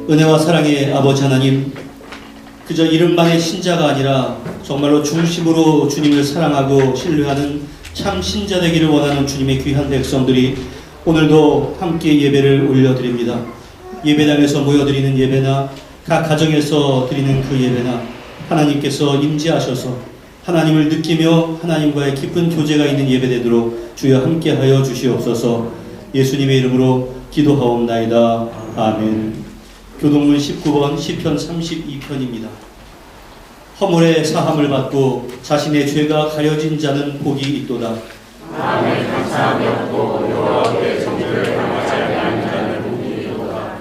은혜와 사랑의 아버지 하나님, 그저 이름만의 신자가 아니라 정말로 중심으로 주님을 사랑하고 신뢰하는 참 신자 되기를 원하는 주님의 귀한 백성들이 오늘도 함께 예배를 올려드립니다. 예배당에서 모여드리는 예배나 각 가정에서 드리는 그 예배나 하나님께서 임재하셔서 하나님을 느끼며 하나님과의 깊은 교제가 있는 예배되도록 주여 함께하여 주시옵소서. 예수님의 이름으로 기도하옵나이다. 아멘. 교동문 19번 시편 32편입니다. 허물의 사함을 받고 자신의 죄가 가려진 자는 복이 있도다. 마음에 감사함이 없고 여호와의 정죄를 당하지 아니하는 자는 복이 있도다.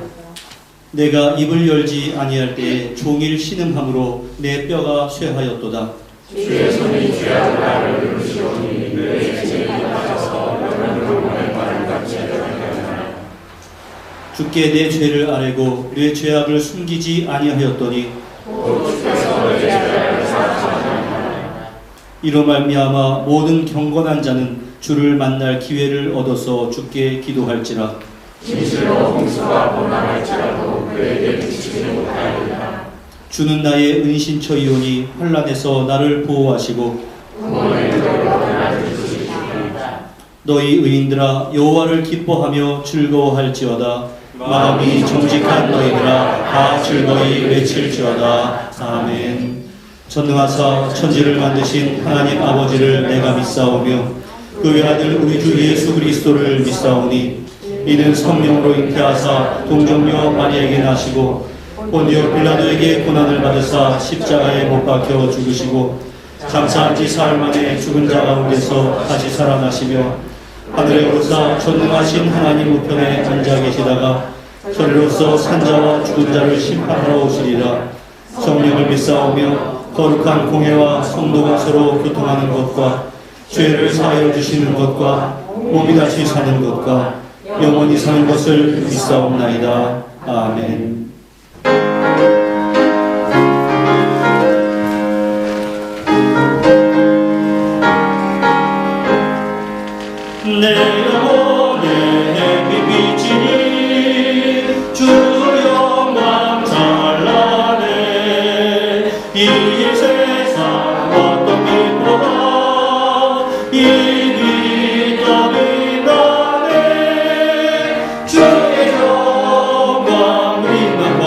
내가 입을 열지 아니할 때에 종일 신음함으로 내 뼈가 쇠하였도다. 주의 손이 죄악을 나를 누르시오니 내 죄에 빠져서 여러분을 몸에 발을 같이 하였나이다. 주께 내 죄를 아뢰고 내 죄악을 숨기지 아니하였더니 또 주께서 내 죄악을 사하셨나이다. 이로 말미암아 모든 경건한 자는 주를 만날 기회를 얻어서 주께 기도할지라. 진실로 홍수가 범람할지라도 그에게 미치지 못하리라. 주는 나의 은신처이오니 환난에서 나를 보호하시고 구원의 도로 나를 주시리이다. 너희 의인들아 여호와를 기뻐하며 즐거워할지어다. 마음이 정직한 너희들아 다 즐거이 외칠지어다. 아멘. 전능하사 천지를 만드신 하나님 아버지를 내가 믿사오며 그 외아들 우리 주 예수 그리스도를 믿사오니 이는 성령으로 잉태하사 동정녀 마리아에게 나시고 본디오 빌라도에게 고난을 받으사 십자가에 못 박혀 죽으시고 장사한 지 사흘 만에 죽은 자 가운데서 다시 살아나시며 하늘에 오르사 전능하신 하나님 우편에 앉아 계시다가 저리로서 산자와 죽은 자를 심판하러 오시리라. 성령을 믿사오며 거룩한 공회와 성도가 서로 교통하는 것과 죄를 사하여 주시는 것과 몸이 다시 사는 것과 영원히 사는 것을 믿사옵나이다. 아멘. 내 영혼의 비비치니 주 영광 찬란해. 이 세상 어떤 빛보다 이 빛 더 빛나네. 주의 영광 빛난다.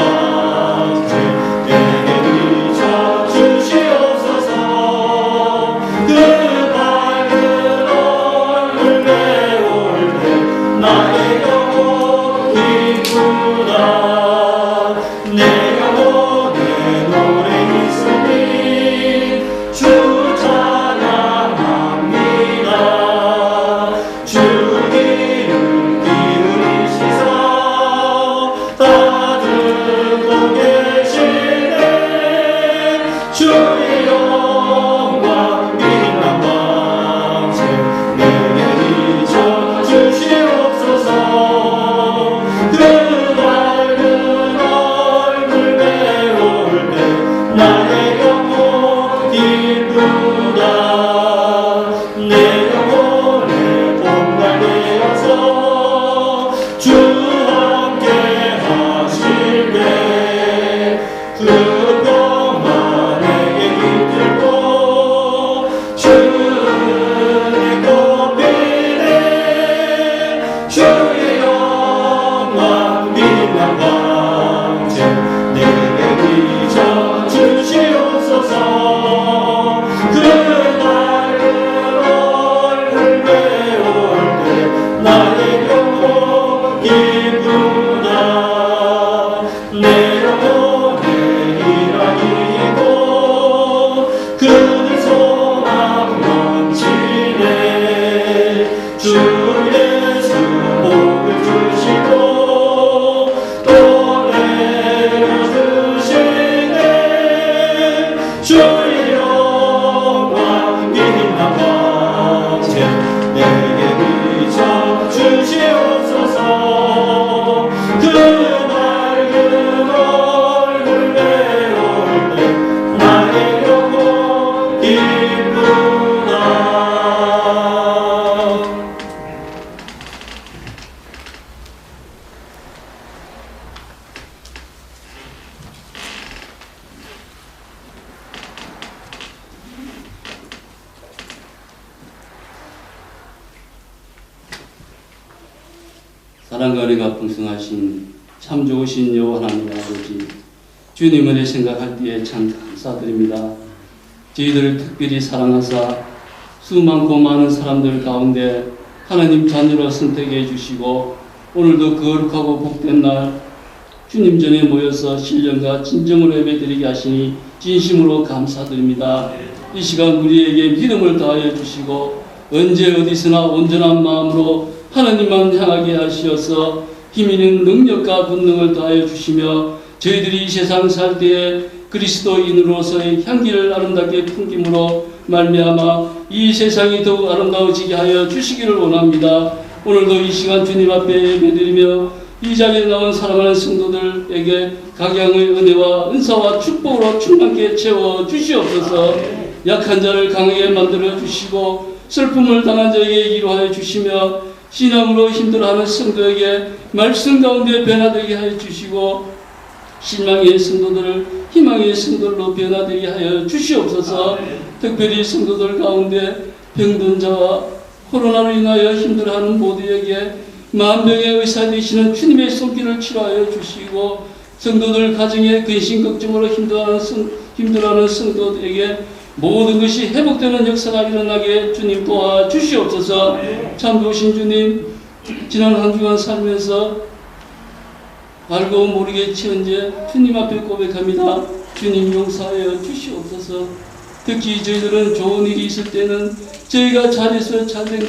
사랑과 은혜가 풍성하신 참 좋으신 여호와 하나님 아버지, 주님 은혜 생각할 때에 참 감사드립니다. 저희들을 특별히 사랑하사 수많고 많은 사람들 가운데 하나님 자녀로 선택해 주시고 오늘도 거룩하고 복된 날 주님 전에 모여서 신령과 진정으로 예배드리게 하시니 진심으로 감사드립니다. 이 시간 우리에게 믿음을 다하여 주시고 언제 어디서나 온전한 마음으로 하나님만 향하게 하시어서 힘있는 능력과 분능을 다하여 주시며 저희들이 이 세상 살 때에 그리스도인으로서의 향기를 아름답게 풍김으로 말미암아 이 세상이 더욱 아름다워지게 하여 주시기를 원합니다. 오늘도 이 시간 주님 앞에 예배드리며 이 자리에 나온 사랑하는 성도들에게 각양의 은혜와 은사와 축복으로 충만케 채워 주시옵소서. 약한 자를 강하게 만들어 주시고 슬픔을 당한 자에게 위로하여 주시며 신앙으로 힘들어하는 성도에게 말씀 가운데 변화되게 하여 주시고 실망의 성도들을 희망의 성도들로 변화되게 하여 주시옵소서. 특별히 성도들 가운데 병든 자와 코로나로 인하여 힘들어하는 모두에게 만병의 의사 되시는 주님의 손길을 치료하여 주시고 성도들 가정에 근심 걱정으로 힘들어하는 성도들에게 모든 것이 회복되는 역사가 일어나게 주님 도와주시옵소서. 참 좋으신 주님, 지난 한 주간 살면서 알고 모르게 치은죄 주님 앞에 고백합니다. 주님 용서하여 주시옵소서. 특히 저희들은 좋은 일이 있을 때는 저희가 잘해서 잘된 것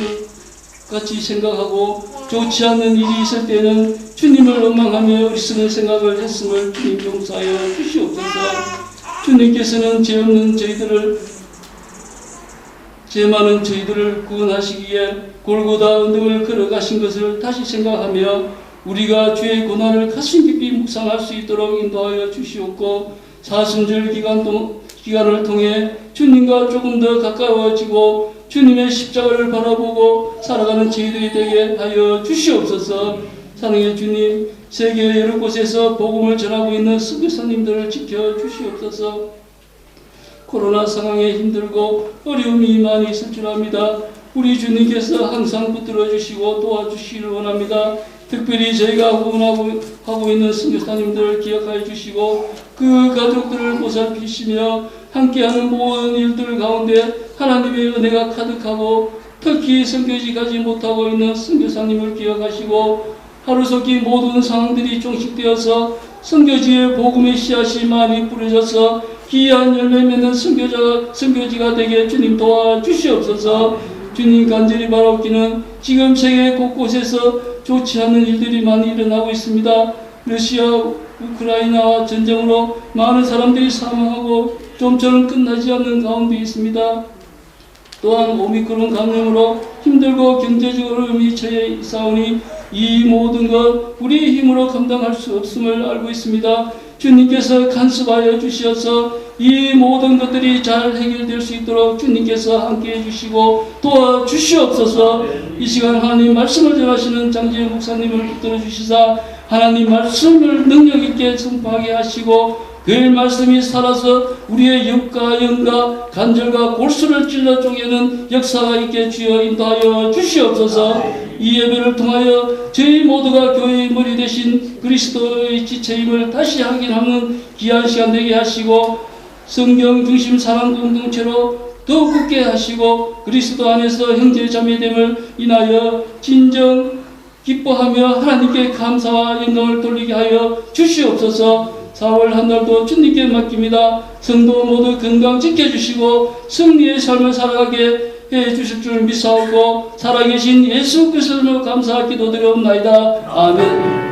같이 생각하고 좋지 않는 일이 있을 때는 주님을 원망하며 어리석은 생각을 했음을 주님 용서하여 주시옵소서. 주님께서는 죄 없는 저희들을, 죄 많은 저희들을 구원하시기에 골고다 언덕을 걸어가신 것을 다시 생각하며 우리가 죄의 고난을 가슴 깊이 묵상할 수 있도록 인도하여 주시옵고 사순절 기간을 통해 주님과 조금 더 가까워지고 주님의 십자가를 바라보고 살아가는 저희들이 되게 하여 주시옵소서. 사랑의 주님, 세계 여러 곳에서 복음을 전하고 있는 선교사님들을 지켜주시옵소서. 코로나 상황에 힘들고 어려움이 많이 있을 줄 압니다. 우리 주님께서 항상 붙들어 주시고 도와주시기를 원합니다. 특별히 저희가 후원하고 있는 선교사님들을 기억하여 주시고 그 가족들을 보살피시며 함께하는 모든 일들 가운데 하나님의 은혜가 가득하고 특히 선교지 가지 못하고 있는 선교사님을 기억하시고 하루속히 모든 상황들이 종식되어서 선교지에 복음의 씨앗이 많이 뿌려져서 귀한 열매 맺는 선교지가 되게 주님 도와주시옵소서. 주님 간절히 바라옵기는 지금 세계 곳곳에서 좋지 않은 일들이 많이 일어나고 있습니다. 러시아, 우크라이나와 전쟁으로 많은 사람들이 사망하고 좀처럼 끝나지 않는 가운데 있습니다. 또한 오미크론 감염으로 힘들고 경제적으로 어려움이 처해 있사오니 이 모든 것 우리 힘으로 감당할 수 없음을 알고 있습니다. 주님께서 간섭하여 주시어서 이 모든 것들이 잘 해결될 수 있도록 주님께서 함께해 주시고 도와주시옵소서. 이 시간 하나님 말씀을 전하시는 장지현 목사님을 붙들어 주시사 하나님 말씀을 능력 있게 선포하게 하시고 그 말씀이 살아서 우리의 육과 영과 관절과 골수를 찔러 쪼개는 역사가 있게 주여 인도하여 주시옵소서. 이 예배를 통하여 저희 모두가 교회의 머리 대신 그리스도의 지체임을 다시 확인하는 귀한 시간 되게 하시고 성경 중심 사랑 공동체로 더욱 굳게 하시고 그리스도 안에서 형제 자매됨을 인하여 진정 기뻐하며 하나님께 감사와 영광을 돌리게 하여 주시옵소서. 4월 한 달도 주님께 맡깁니다. 성도 모두 건강 지켜주시고 승리의 삶을 살아가게 해주실 줄 믿사오고 살아계신 예수 그리스도로 감사 기도드리옵나이다. 아멘.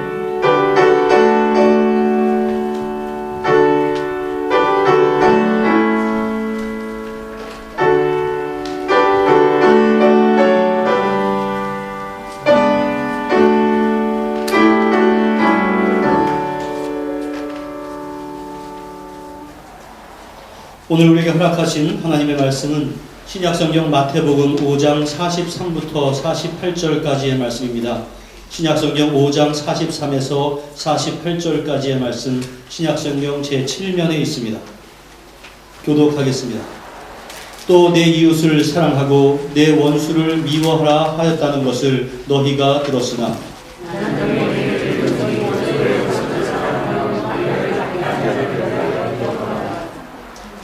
오늘 우리에게 허락하신 하나님의 말씀은 신약성경 마태복음 5장 43부터 48절까지의 말씀입니다. 신약성경 5장 43에서 48절까지의 말씀 신약성경 제7면에 있습니다. 교독하겠습니다. 또 내 이웃을 사랑하고 내 원수를 미워하라 하였다는 것을 너희가 들었으나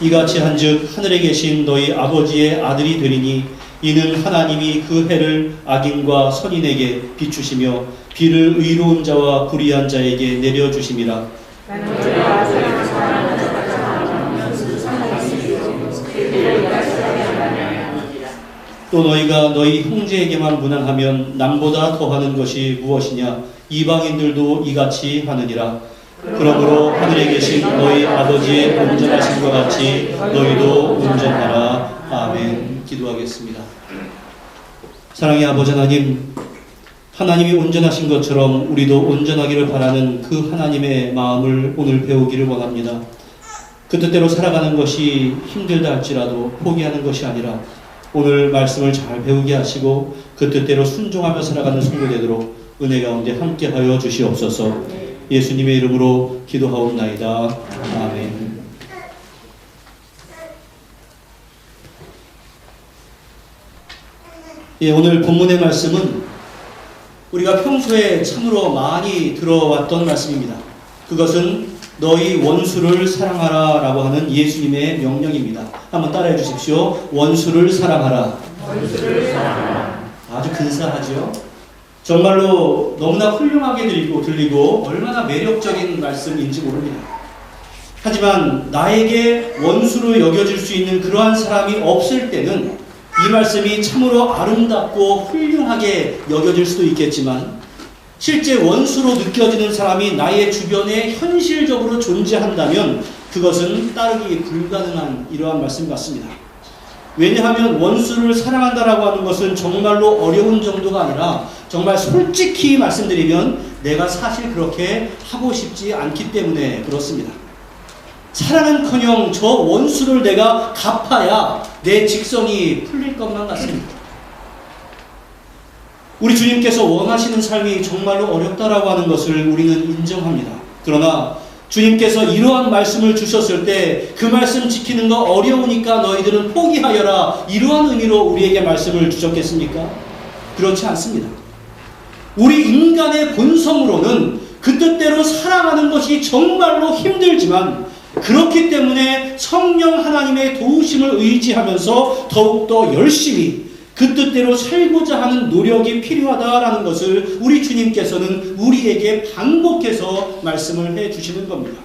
이같이 한즉 하늘에 계신 너희 아버지의 아들이 되리니 이는 하나님이 그 해를 악인과 선인에게 비추시며 비를 의로운 자와 불의한 자에게 내려주심이라. 또 너희가 너희 형제에게만 무난하면 남보다 더하는 것이 무엇이냐? 이방인들도 이같이 하느니라. 그러므로 하늘에 계신 너희 아버지의 온전하신 것 같이 너희도 온전하라. 아멘. 기도하겠습니다. 사랑의 아버지 하나님, 하나님이 온전하신 것처럼 우리도 온전하기를 바라는 그 하나님의 마음을 오늘 배우기를 원합니다. 그 뜻대로 살아가는 것이 힘들다 할지라도 포기하는 것이 아니라 오늘 말씀을 잘 배우게 하시고 그 뜻대로 순종하며 살아가는 성도 되도록 은혜 가운데 함께하여 주시옵소서. 예수님의 이름으로 기도하옵나이다. 아멘. 오늘 본문의 말씀은 우리가 평소에 참으로 많이 들어왔던 말씀입니다. 그것은 너희 원수를 사랑하라 라고 하는 예수님의 명령입니다. 한번 따라해 주십시오. 원수를 사랑하라. 원수를 사랑하라. 아주 근사하죠. 정말로 너무나 훌륭하게 들리고 얼마나 매력적인 말씀인지 모릅니다. 하지만 나에게 원수로 여겨질 수 있는 그러한 사람이 없을 때는 이 말씀이 참으로 아름답고 훌륭하게 여겨질 수도 있겠지만 실제 원수로 느껴지는 사람이 나의 주변에 현실적으로 존재한다면 그것은 따르기 불가능한 이러한 말씀 같습니다. 왜냐하면 원수를 사랑한다라고 하는 것은 정말로 어려운 정도가 아니라 정말 솔직히 말씀드리면 내가 사실 그렇게 하고 싶지 않기 때문에 그렇습니다. 사랑은커녕 저 원수를 내가 갚아야 내 직성이 풀릴 것만 같습니다. 우리 주님께서 원하시는 삶이 정말로 어렵다라고 하는 것을 우리는 인정합니다. 그러나 주님께서 이러한 말씀을 주셨을 때 그 말씀 지키는 거 어려우니까 너희들은 포기하여라 이러한 의미로 우리에게 말씀을 주셨겠습니까? 그렇지 않습니다. 우리 인간의 본성으로는 그 뜻대로 살아가는 것이 정말로 힘들지만 그렇기 때문에 성령 하나님의 도우심을 의지하면서 더욱더 열심히 그 뜻대로 살고자 하는 노력이 필요하다라는 것을 우리 주님께서는 우리에게 반복해서 말씀을 해주시는 겁니다.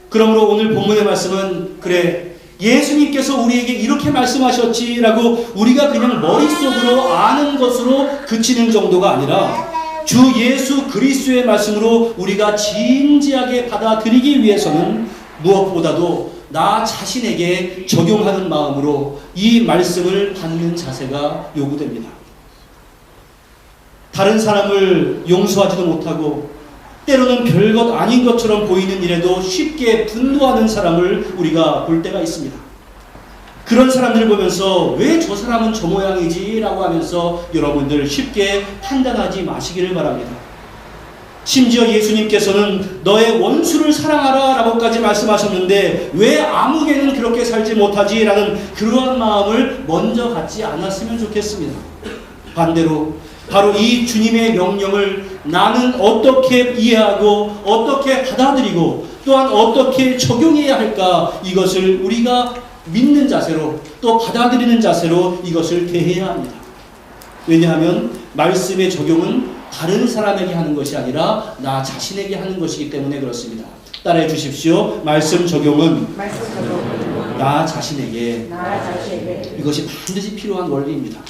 그러므로 오늘 본문의 말씀은 그래 예수님께서 우리에게 이렇게 말씀하셨지라고 우리가 그냥 머릿속으로 아는 것으로 그치는 정도가 아니라 주 예수 그리스도의 말씀으로 우리가 진지하게 받아들이기 위해서는 무엇보다도 나 자신에게 적용하는 마음으로 이 말씀을 받는 자세가 요구됩니다. 다른 사람을 용서하지도 못하고 때로는 별것 아닌 것처럼 보이는 일에도 쉽게 분노하는 사람을 우리가 볼 때가 있습니다. 그런 사람들을 보면서 왜 저 사람은 저 모양이지? 라고 하면서 여러분들 쉽게 판단하지 마시기를 바랍니다. 심지어 예수님께서는 너의 원수를 사랑하라 라고까지 말씀하셨는데 왜 아무개는 그렇게 살지 못하지? 라는 그러한 마음을 먼저 갖지 않았으면 좋겠습니다. 반대로 바로 이 주님의 명령을 나는 어떻게 이해하고 어떻게 받아들이고 또한 어떻게 적용해야 할까 이것을 우리가 믿는 자세로 또 받아들이는 자세로 이것을 대해야 합니다. 왜냐하면 말씀의 적용은 다른 사람에게 하는 것이 아니라 나 자신에게 하는 것이기 때문에 그렇습니다. 따라해 주십시오. 말씀 적용은 나 자신에게 이것이 반드시 필요한 원리입니다.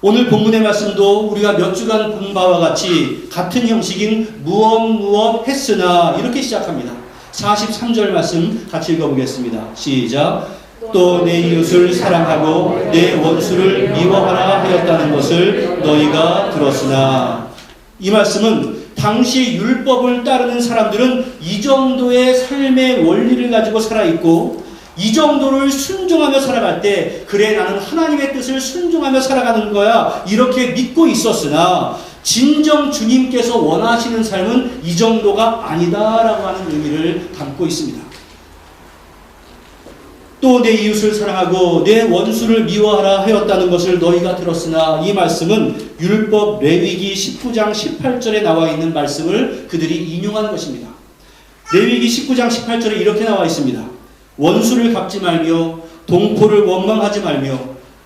오늘 본문의 말씀도 우리가 몇 주간 본 바와 같이 같은 형식인 무엇 했으나 이렇게 시작합니다. 43절 말씀 같이 읽어보겠습니다. 시작. 또 내 이웃을 사랑하고 내 원수를 미워하라 하였다는 것을 너희가 들었으나 이 말씀은 당시 율법을 따르는 사람들은 이 정도의 삶의 원리를 가지고 살아있고 이 정도를 순종하며 살아갈 때 그래 나는 하나님의 뜻을 순종하며 살아가는 거야 이렇게 믿고 있었으나 진정 주님께서 원하시는 삶은 이 정도가 아니다라고 하는 의미를 담고 있습니다. 또 내 이웃을 사랑하고 내 원수를 미워하라 하였다는 것을 너희가 들었으나 이 말씀은 율법 레위기 19장 18절에 나와 있는 말씀을 그들이 인용한 것입니다. 레위기 19장 18절에 이렇게 나와 있습니다. 원수를 갚지 말며 동포를 원망하지 말며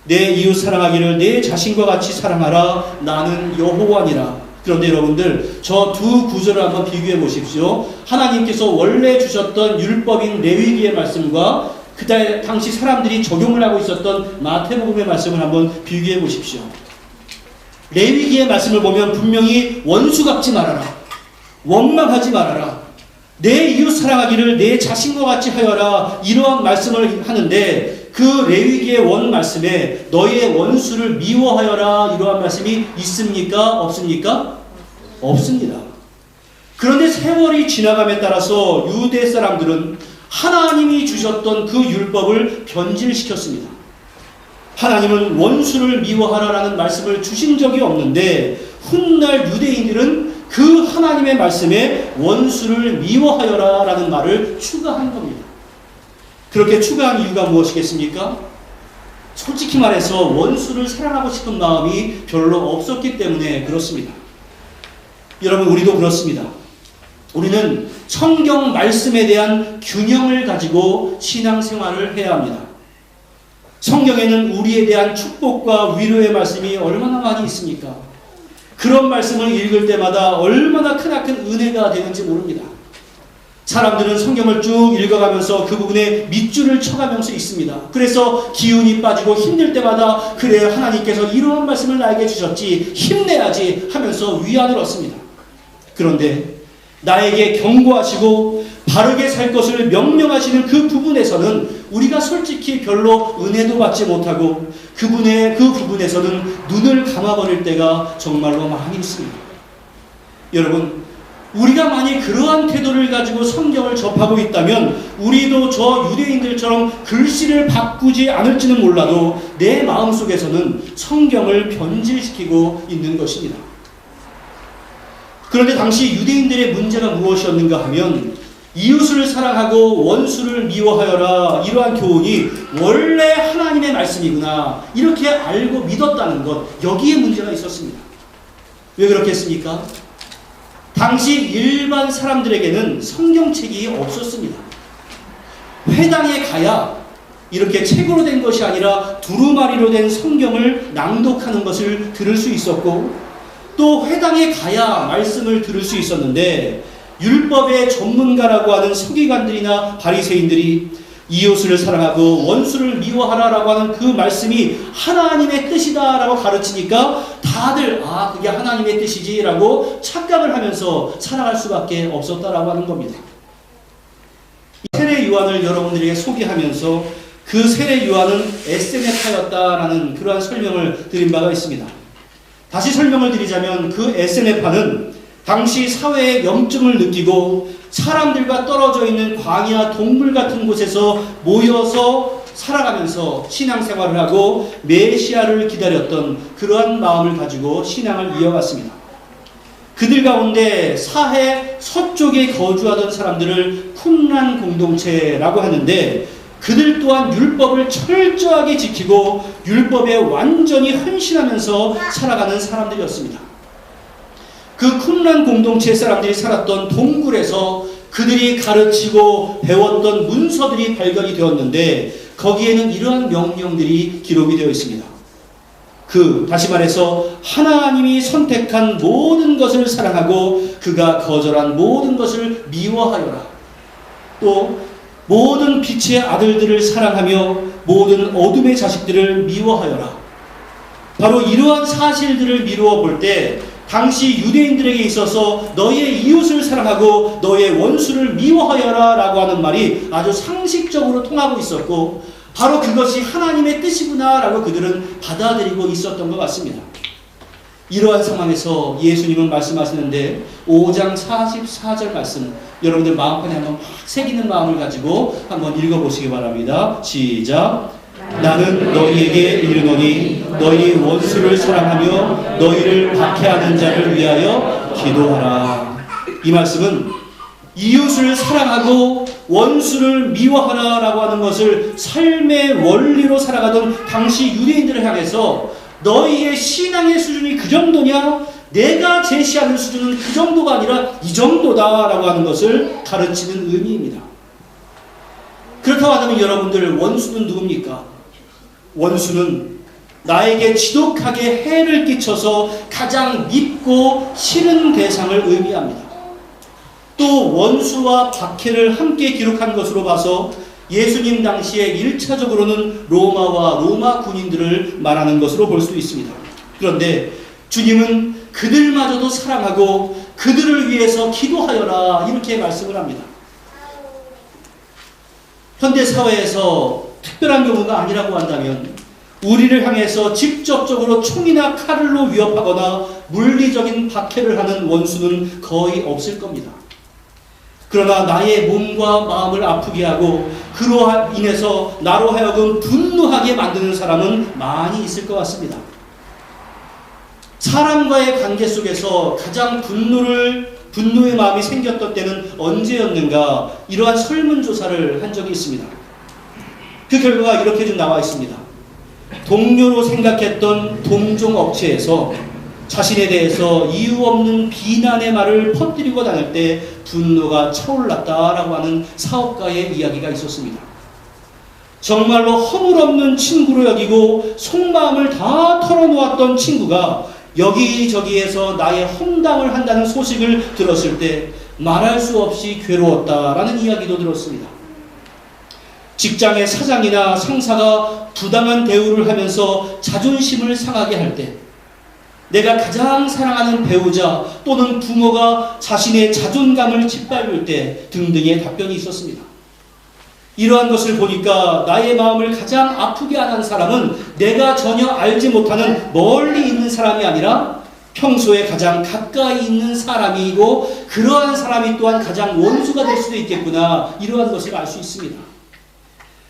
내 이웃 사랑하기를 내 자신과 같이 사랑하라. 나는 여호와니라. 그런데 여러분들 저 두 구절을 한번 비교해 보십시오. 하나님께서 원래 주셨던 율법인 레위기의 말씀과 그때 당시 사람들이 적용을 하고 있었던 마태복음의 말씀을 한번 비교해 보십시오. 레위기의 말씀을 보면 분명히 원수 갚지 말아라, 원망하지 말아라, 내 이웃 사랑하기를 내 자신과 같이 하여라, 이러한 말씀을 하는데 그 레위기의 원 말씀에 너의 원수를 미워하여라, 이러한 말씀이 있습니까? 없습니까? 없습니다. 그런데 세월이 지나감에 따라서 유대 사람들은 하나님이 주셨던 그 율법을 변질시켰습니다. 하나님은 원수를 미워하라라는 말씀을 주신 적이 없는데 훗날 유대인들은 그 하나님의 말씀에 원수를 미워하여라라는 말을 추가한 겁니다. 그렇게 추가한 이유가 무엇이겠습니까? 솔직히 말해서 원수를 사랑하고 싶은 마음이 별로 없었기 때문에 그렇습니다. 여러분, 우리도 그렇습니다. 우리는 성경 말씀에 대한 균형을 가지고 신앙생활을 해야 합니다. 성경에는 우리에 대한 축복과 위로의 말씀이 얼마나 많이 있습니까? 그런 말씀을 읽을 때마다 얼마나 크나큰 은혜가 되는지 모릅니다. 사람들은 성경을 쭉 읽어가면서 그 부분에 밑줄을 쳐가면서 있습니다. 그래서 기운이 빠지고 힘들 때마다 그래 하나님께서 이러한 말씀을 나에게 주셨지, 힘내야지 하면서 위안을 얻습니다. 그런데 나에게 경고하시고 바르게 살 것을 명령하시는 그 부분에서는 우리가 솔직히 별로 은혜도 받지 못하고 그 부분에서는 눈을 감아버릴 때가 정말로 많이 있습니다. 여러분, 우리가 만약 그러한 태도를 가지고 성경을 접하고 있다면 우리도 저 유대인들처럼 글씨를 바꾸지 않을지는 몰라도 내 마음속에서는 성경을 변질시키고 있는 것입니다. 그런데 당시 유대인들의 문제가 무엇이었는가 하면 이웃을 사랑하고 원수를 미워하여라, 이러한 교훈이 원래 하나님의 말씀이구나 이렇게 알고 믿었다는 것, 여기에 문제가 있었습니다. 왜 그렇겠습니까? 당시 일반 사람들에게는 성경책이 없었습니다. 회당에 가야 이렇게 책으로 된 것이 아니라 두루마리로 된 성경을 낭독하는 것을 들을 수 있었고, 또 회당에 가야 말씀을 들을 수 있었는데 율법의 전문가라고 하는 서기관들이나 바리새인들이 이웃을 사랑하고 원수를 미워하라라고 하는 그 말씀이 하나님의 뜻이다라고 가르치니까 다들 그게 하나님의 뜻이지라고 착각을 하면서 살아갈 수밖에 없었다라고 하는 겁니다. 세례 요한을 여러분들에게 소개하면서 그 세례 요한은 에세네파였다라는 그러한 설명을 드린 바가 있습니다. 다시 설명을 드리자면 그 에세네파는 당시 사회의 염증을 느끼고 사람들과 떨어져 있는 광야 동굴 같은 곳에서 모여서 살아가면서 신앙생활을 하고 메시아를 기다렸던 그러한 마음을 가지고 신앙을 이어갔습니다. 그들 가운데 사해 서쪽에 거주하던 사람들을 쿰란 공동체라고 하는데 그들 또한 율법을 철저하게 지키고 율법에 완전히 헌신하면서 살아가는 사람들이었습니다. 그 쿰란 공동체 사람들이 살았던 동굴에서 그들이 가르치고 배웠던 문서들이 발견이 되었는데 거기에는 이러한 명령들이 기록이 되어 있습니다. 다시 말해서 하나님이 선택한 모든 것을 사랑하고 그가 거절한 모든 것을 미워하여라. 또 모든 빛의 아들들을 사랑하며 모든 어둠의 자식들을 미워하여라. 바로 이러한 사실들을 미루어 볼 때 당시 유대인들에게 있어서 너의 이웃을 사랑하고 너의 원수를 미워하여라 라고 하는 말이 아주 상식적으로 통하고 있었고 바로 그것이 하나님의 뜻이구나 라고 그들은 받아들이고 있었던 것 같습니다. 이러한 상황에서 예수님은 말씀하시는데 5장 44절 말씀 여러분들 마음판에 한번 막 새기는 마음을 가지고 한번 읽어보시기 바랍니다. 시작. 나는 너희에게 이르노니 너희 원수를 사랑하며 너희를 박해하는 자를 위하여 기도하라. 이 말씀은 이웃을 사랑하고 원수를 미워하라 라고 하는 것을 삶의 원리로 살아가던 당시 유대인들을 향해서 너희의 신앙의 수준이 그 정도냐? 내가 제시하는 수준은 그 정도가 아니라 이 정도다라고 하는 것을 가르치는 의미입니다. 그렇다고 하면 여러분들, 원수는 누굽니까? 원수는 나에게 지독하게 해를 끼쳐서 가장 밉고 싫은 대상을 의미합니다. 또 원수와 박해를 함께 기록한 것으로 봐서 예수님 당시에 1차적으로는 로마와 로마 군인들을 말하는 것으로 볼 수 있습니다. 그런데 주님은 그들마저도 사랑하고 그들을 위해서 기도하여라 이렇게 말씀을 합니다. 현대사회에서 특별한 경우가 아니라고 한다면 우리를 향해서 직접적으로 총이나 칼로 위협하거나 물리적인 박해를 하는 원수는 거의 없을 겁니다. 그러나 나의 몸과 마음을 아프게 하고 그로 인해서 나로 하여금 분노하게 만드는 사람은 많이 있을 것 같습니다. 사람과의 관계 속에서 가장 분노의 마음이 생겼던 때는 언제였는가, 이러한 설문조사를 한 적이 있습니다. 그 결과가 이렇게 좀 나와 있습니다. 동료로 생각했던 동종업체에서 자신에 대해서 이유 없는 비난의 말을 퍼뜨리고 다닐 때 분노가 차올랐다라고 하는 사업가의 이야기가 있었습니다. 정말로 허물없는 친구로 여기고 속마음을 다 털어놓았던 친구가 여기저기에서 나의 험담을 한다는 소식을 들었을 때 말할 수 없이 괴로웠다라는 이야기도 들었습니다. 직장의 사장이나 상사가 부당한 대우를 하면서 자존심을 상하게 할 때, 내가 가장 사랑하는 배우자 또는 부모가 자신의 자존감을 짓밟을 때 등등의 답변이 있었습니다. 이러한 것을 보니까 나의 마음을 가장 아프게 하는 사람은 내가 전혀 알지 못하는 멀리 있는 사람이 아니라 평소에 가장 가까이 있는 사람이고, 그러한 사람이 또한 가장 원수가 될 수도 있겠구나, 이러한 것을 알 수 있습니다.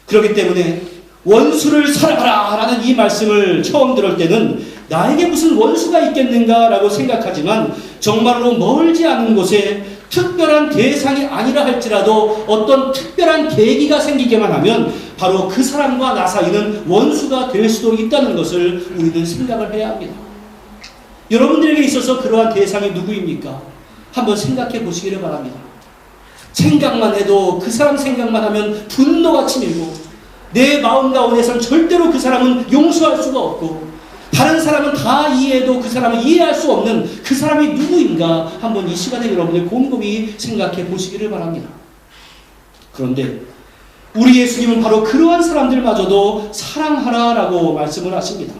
그렇기 때문에 원수를 사랑하라 라는 이 말씀을 처음 들을 때는 나에게 무슨 원수가 있겠는가 라고 생각하지만, 정말로 멀지 않은 곳에 특별한 대상이 아니라 할지라도 어떤 특별한 계기가 생기게만 하면 바로 그 사람과 나 사이는 원수가 될 수도 있다는 것을 우리는 생각을 해야 합니다. 여러분들에게 있어서 그러한 대상이 누구입니까? 한번 생각해 보시기를 바랍니다. 생각만 해도, 그 사람 생각만 하면 분노가 치밀고, 내 마음 가운데서는 절대로 그 사람은 용서할 수가 없고, 다른 사람은 다 이해해도 그 사람은 이해할 수 없는 그 사람이 누구인가 한번 이 시간에 여러분들 곰곰이 생각해 보시기를 바랍니다. 그런데 우리 예수님은 바로 그러한 사람들마저도 사랑하라라고 말씀을 하십니다.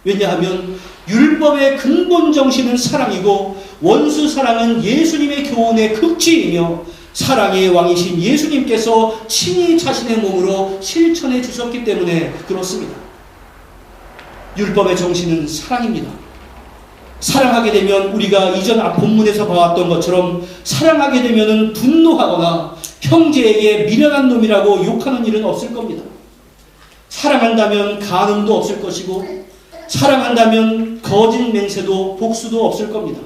왜냐하면 율법의 근본 정신은 사랑이고, 원수 사랑은 예수님의 교훈의 극치이며, 사랑의 왕이신 예수님께서 친히 자신의 몸으로 실천해 주셨기 때문에 그렇습니다. 율법의 정신은 사랑입니다. 사랑하게 되면 우리가 이전 앞 본문에서 봐왔던 것처럼 사랑하게 되면 분노하거나 형제에게 미련한 놈이라고 욕하는 일은 없을 겁니다. 사랑한다면 간음도 없을 것이고, 사랑한다면 거짓 맹세도 복수도 없을 겁니다.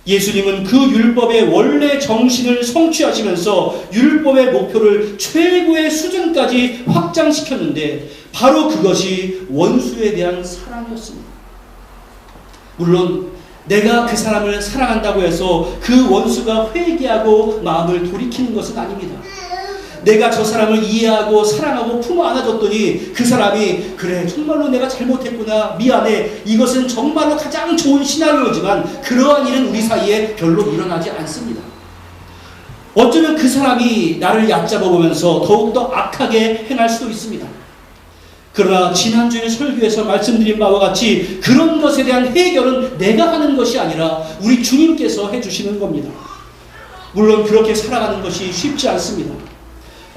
예수님은 그 율법의 원래 정신을 성취하시면서 율법의 목표를 최고의 수준까지 확장시켰는데, 바로 그것이 원수에 대한 사랑이었습니다. 물론 내가 그 사람을 사랑한다고 해서 그 원수가 회개하고 마음을 돌이키는 것은 아닙니다. 내가 저 사람을 이해하고 사랑하고 품어 안아줬더니 그 사람이 그래 정말로 내가 잘못했구나, 미안해, 이것은 정말로 가장 좋은 시나리오지만 그러한 일은 우리 사이에 별로 일어나지 않습니다. 어쩌면 그 사람이 나를 얕잡아 보면서 더욱더 악하게 행할 수도 있습니다. 그러나 지난주에 설교에서 말씀드린 바와 같이 그런 것에 대한 해결은 내가 하는 것이 아니라 우리 주님께서 해주시는 겁니다. 물론 그렇게 살아가는 것이 쉽지 않습니다.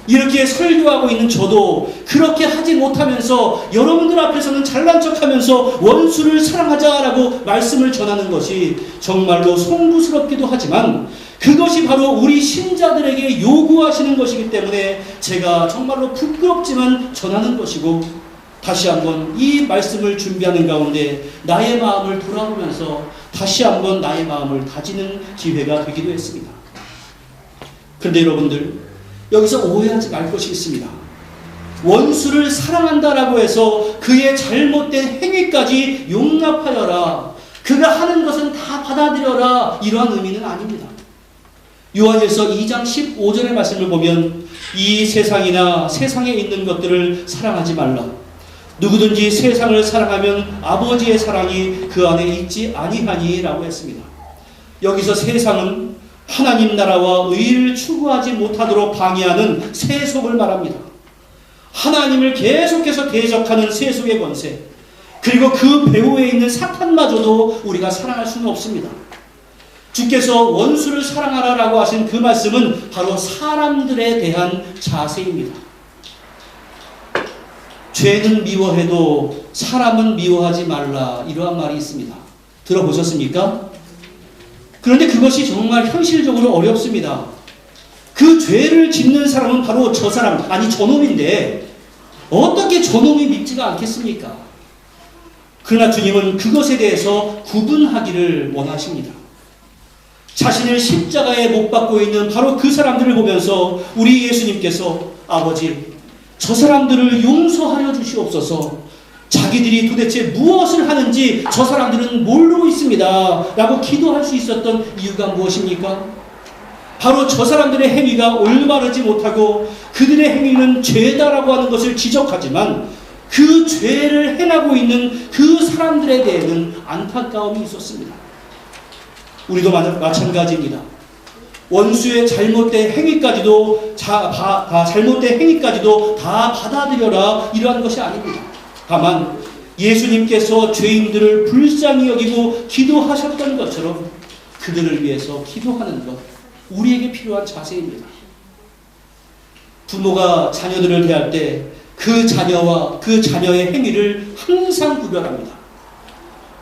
이렇게 설교하고 있는 저도 그렇게 하지 못하면서 여러분들 앞에서는 잘난 척하면서 원수를 사랑하자라고 말씀을 전하는 것이 정말로 송구스럽기도 하지만, 그것이 바로 우리 신자들에게 요구하시는 것이기 때문에 제가 정말로 부끄럽지만 전하는 것이고, 다시 한번 이 말씀을 준비하는 가운데 나의 마음을 돌아보면서 다시 한번 나의 마음을 다지는 기회가 되기도 했습니다. 그런데 여러분들, 여기서 오해하지 말 것이 있습니다. 원수를 사랑한다라고 해서 그의 잘못된 행위까지 용납하여라, 그가 하는 것은 다 받아들여라 이러한 의미는 아닙니다. 요한일서 2장 15절의 말씀을 보면 이 세상이나 세상에 있는 것들을 사랑하지 말라. 누구든지 세상을 사랑하면 아버지의 사랑이 그 안에 있지 아니하니 라고 했습니다. 여기서 세상은 하나님 나라와 의를 추구하지 못하도록 방해하는 세속을 말합니다. 하나님을 계속해서 대적하는 세속의 권세, 그리고 그 배후에 있는 사탄마저도 우리가 사랑할 수는 없습니다. 주께서 원수를 사랑하라 라고 하신 그 말씀은 바로 사람들에 대한 자세입니다. 죄는 미워해도 사람은 미워하지 말라 이러한 말이 있습니다. 들어보셨습니까? 그런데 그것이 정말 현실적으로 어렵습니다. 그 죄를 짓는 사람은 바로 저 사람, 아니 저놈인데 어떻게 저놈이 밉지가 않겠습니까? 그러나 주님은 그것에 대해서 구분하기를 원하십니다. 자신을 십자가에 못 박고 있는 바로 그 사람들을 보면서 우리 예수님께서 아버지, 저 사람들을 용서하여 주시옵소서. 자기들이 도대체 무엇을 하는지 저 사람들은 모르고 있습니다 라고 기도할 수 있었던 이유가 무엇입니까? 바로 저 사람들의 행위가 올바르지 못하고 그들의 행위는 죄다라고 하는 것을 지적하지만 그 죄를 행하고 있는 그 사람들에 대해서는 안타까움이 있었습니다. 우리도 마찬가지입니다. 원수의 잘못된 행위까지도 잘못된 행위까지도 다 받아들여라 이러한 것이 아닙니다. 다만 예수님께서 죄인들을 불쌍히 여기고 기도하셨던 것처럼 그들을 위해서 기도하는 것, 우리에게 필요한 자세입니다. 부모가 자녀들을 대할 때 그 자녀와 그 자녀의 행위를 항상 구별합니다.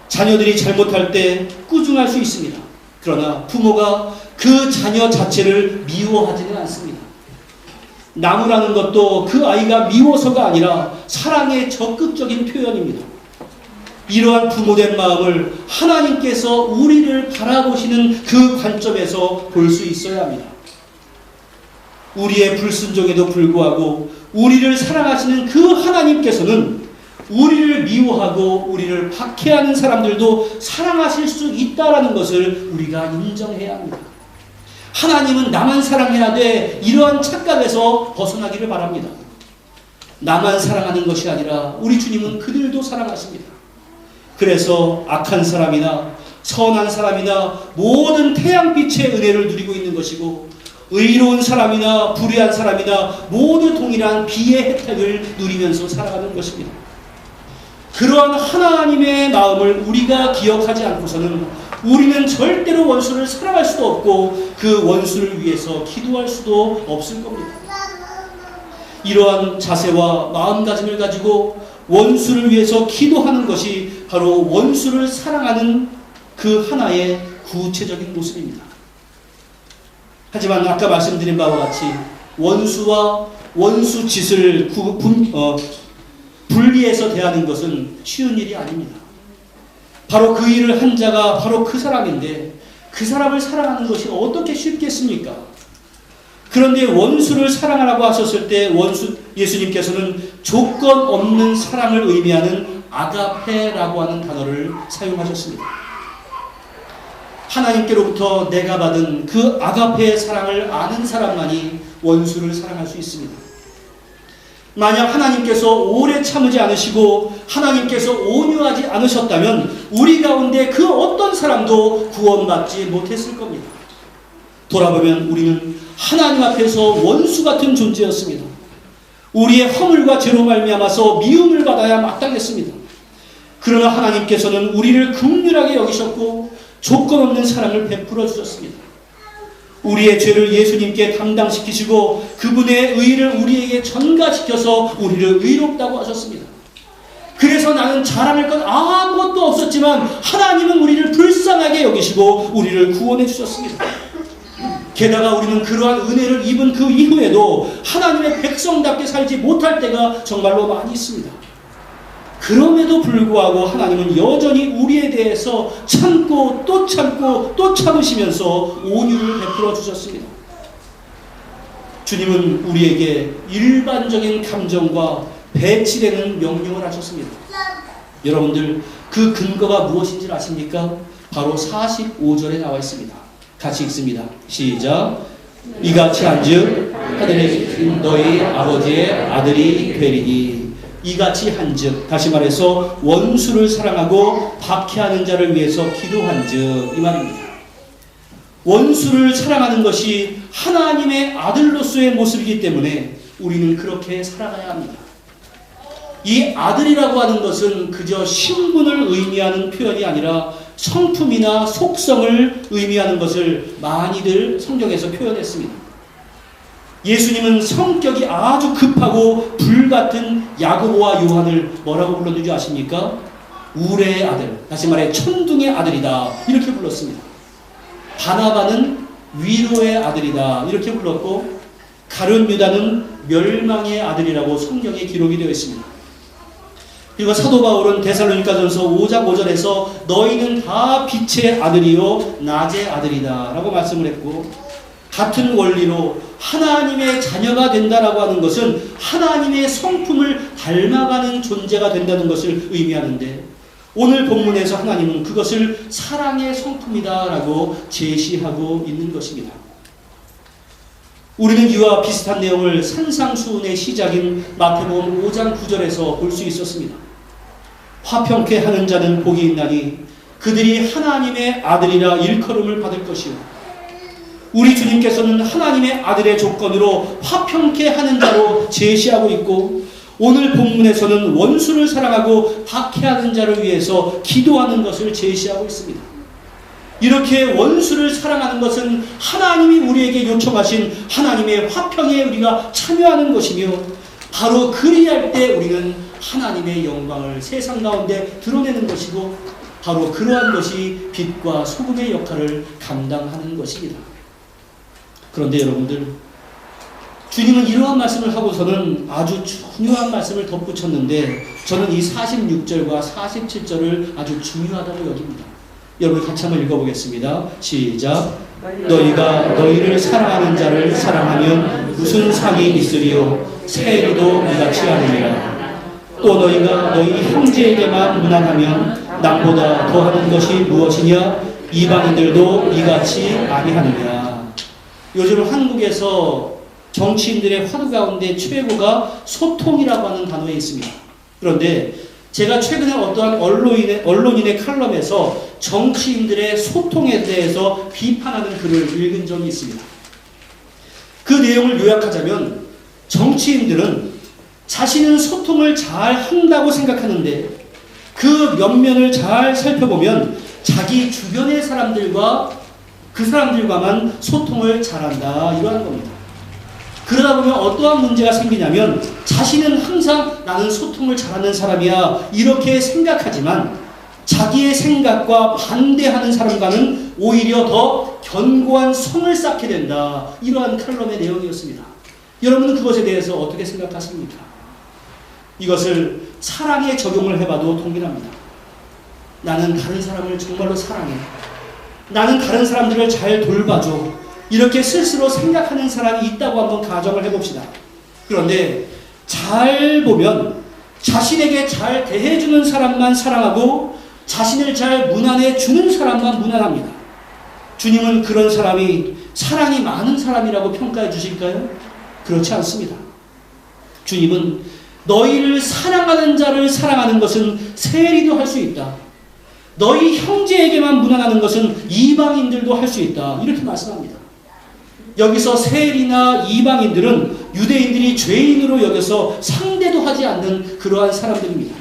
자녀들이 잘못할 때 꾸중할 수 있습니다. 그러나 부모가 그 자녀 자체를 미워하지는 않습니다. 나무라는 것도 그 아이가 미워서가 아니라 사랑의 적극적인 표현입니다. 이러한 부모된 마음을 하나님께서 우리를 바라보시는 그 관점에서 볼 수 있어야 합니다. 우리의 불순종에도 불구하고 우리를 사랑하시는 그 하나님께서는 우리를 미워하고 우리를 박해하는 사람들도 사랑하실 수 있다는 것을 우리가 인정해야 합니다. 하나님은 나만 사랑해야 돼 이러한 착각에서 벗어나기를 바랍니다. 나만 사랑하는 것이 아니라 우리 주님은 그들도 사랑하십니다. 그래서 악한 사람이나 선한 사람이나 모든 태양빛의 은혜를 누리고 있는 것이고 의로운 사람이나 불의한 사람이나 모두 동일한 비의 혜택을 누리면서 살아가는 것입니다. 그러한 하나님의 마음을 우리가 기억하지 않고서는 우리는 절대로 원수를 사랑할 수도 없고 그 원수를 위해서 기도할 수도 없을 겁니다. 이러한 자세와 마음가짐을 가지고 원수를 위해서 기도하는 것이 바로 원수를 사랑하는 그 하나의 구체적인 모습입니다. 하지만 아까 말씀드린 바와 같이 원수와 원수 짓을 분리해서 대하는 것은 쉬운 일이 아닙니다. 바로 그 일을 한 자가 바로 그 사람인데 그 사람을 사랑하는 것이 어떻게 쉽겠습니까? 그런데 원수를 사랑하라고 하셨을 때 예수님께서는 조건 없는 사랑을 의미하는 아가페라고 하는 단어를 사용하셨습니다. 하나님께로부터 내가 받은 그 아가페의 사랑을 아는 사람만이 원수를 사랑할 수 있습니다. 만약 하나님께서 오래 참으지 않으시고 하나님께서 온유하지 않으셨다면 우리 가운데 그 어떤 사람도 구원받지 못했을 겁니다. 돌아보면 우리는 하나님 앞에서 원수 같은 존재였습니다. 우리의 허물과 죄로 말미암아서 미움을 받아야 마땅했습니다. 그러나 하나님께서는 우리를 긍휼하게 여기셨고 조건 없는 사랑을 베풀어 주셨습니다. 우리의 죄를 예수님께 담당시키시고 그분의 의를 우리에게 전가시켜서 우리를 의롭다고 하셨습니다. 그래서 나는 자랑할 것 아무것도 없었지만 하나님은 우리를 불쌍하게 여기시고 우리를 구원해 주셨습니다. 게다가 우리는 그러한 은혜를 입은 그 이후에도 하나님의 백성답게 살지 못할 때가 정말로 많이 있습니다. 그럼에도 불구하고 하나님은 여전히 우리에 대해서 참고 또 참으시면서 온유를 베풀어 주셨습니다. 주님은 우리에게 일반적인 감정과 배치되는 명령을 하셨습니다. 여러분들, 그 근거가 무엇인지 아십니까? 바로 45절에 나와 있습니다. 같이 읽습니다. 시작. 이같이 한즉 하늘에 너희 아버지의 아들이 되리니. 이같이 한즉, 다시 말해서 원수를 사랑하고 박해하는 자를 위해서 기도한즉, 이 말입니다. 원수를 사랑하는 것이 하나님의 아들로서의 모습이기 때문에 우리는 그렇게 살아가야 합니다. 이 아들이라고 하는 것은 그저 신분을 의미하는 표현이 아니라 성품이나 속성을 의미하는 것을 많이들 성경에서 표현했습니다. 예수님은 성격이 아주 급하고 불같은 야고보와 요한을 뭐라고 불렀는지 아십니까? 우레의 아들, 다시 말해 천둥의 아들이다, 이렇게 불렀습니다. 바나바는 위로의 아들이다, 이렇게 불렀고, 가룟 유다는 멸망의 아들이라고 성경에 기록이 되어 있습니다. 그리고 사도 바울은 데살로니가전서 5장 5절에서 너희는 다 빛의 아들이요 낮의 아들이다 라고 말씀을 했고, 같은 원리로 하나님의 자녀가 된다라고 하는 것은 하나님의 성품을 닮아가는 존재가 된다는 것을 의미하는데, 오늘 본문에서 하나님은 그것을 사랑의 성품이다라고 제시하고 있는 것입니다. 우리는 이와 비슷한 내용을 산상수훈의 시작인 마태복음 5장 9절에서 볼 수 있었습니다. 화평케 하는 자는 복이 있나니 그들이 하나님의 아들이라 일컬음을 받을 것이요. 우리 주님께서는 하나님의 아들의 조건으로 화평케 하는 자로 제시하고 있고, 오늘 본문에서는 원수를 사랑하고 박해하는 자를 위해서 기도하는 것을 제시하고 있습니다. 이렇게 원수를 사랑하는 것은 하나님이 우리에게 요청하신 하나님의 화평에 우리가 참여하는 것이며, 바로 그리할 때 우리는 하나님의 영광을 세상 가운데 드러내는 것이고, 바로 그러한 것이 빛과 소금의 역할을 감당하는 것입니다. 그런데 여러분들, 주님은 이러한 말씀을 하고서는 아주 중요한 말씀을 덧붙였는데, 저는 이 46절과 47절을 아주 중요하다고 여깁니다. 여러분 같이 한번 읽어보겠습니다. 시작. 너희가 너희를 사랑하는 자를 사랑하면 무슨 상이 있으리요? 세리도 이같이 하느니라. 또 너희가 너희 형제에게만 무난하면 남보다 더하는 것이 무엇이냐? 이방인들도 이같이 아니하느냐. 요즘 한국에서 정치인들의 화두 가운데 최고가 소통이라고 하는 단어에 있습니다. 그런데 제가 최근에 어떠한 언론인의 칼럼에서 정치인들의 소통에 대해서 비판하는 글을 읽은 적이 있습니다. 그 내용을 요약하자면, 정치인들은 자신은 소통을 잘 한다고 생각하는데 그 면면을 잘 살펴보면 자기 주변의 사람들과 그 사람들과만 소통을 잘한다, 이러한 겁니다. 그러다 보면 어떠한 문제가 생기냐면, 자신은 항상 나는 소통을 잘하는 사람이야 이렇게 생각하지만 자기의 생각과 반대하는 사람과는 오히려 더 견고한 성을 쌓게 된다, 이러한 칼럼의 내용이었습니다. 여러분은 그것에 대해서 어떻게 생각하십니까? 이것을 사랑에 적용을 해봐도 동일합니다. 나는 다른 사람을 정말로 사랑해, 나는 다른 사람들을 잘 돌봐줘, 이렇게 스스로 생각하는 사람이 있다고 한번 가정을 해봅시다. 그런데 잘 보면 자신에게 잘 대해주는 사람만 사랑하고 자신을 잘 무난해 주는 사람만 무난합니다. 주님은 그런 사람이 사랑이 많은 사람이라고 평가해 주실까요? 그렇지 않습니다. 주님은 너희를 사랑하는 자를 사랑하는 것은 세리도 할 수 있다, 너희 형제에게만 무난하는 것은 이방인들도 할 수 있다, 이렇게 말씀합니다. 여기서 세리나 이방인들은 유대인들이 죄인으로 여겨서 상대도 하지 않는 그러한 사람들입니다.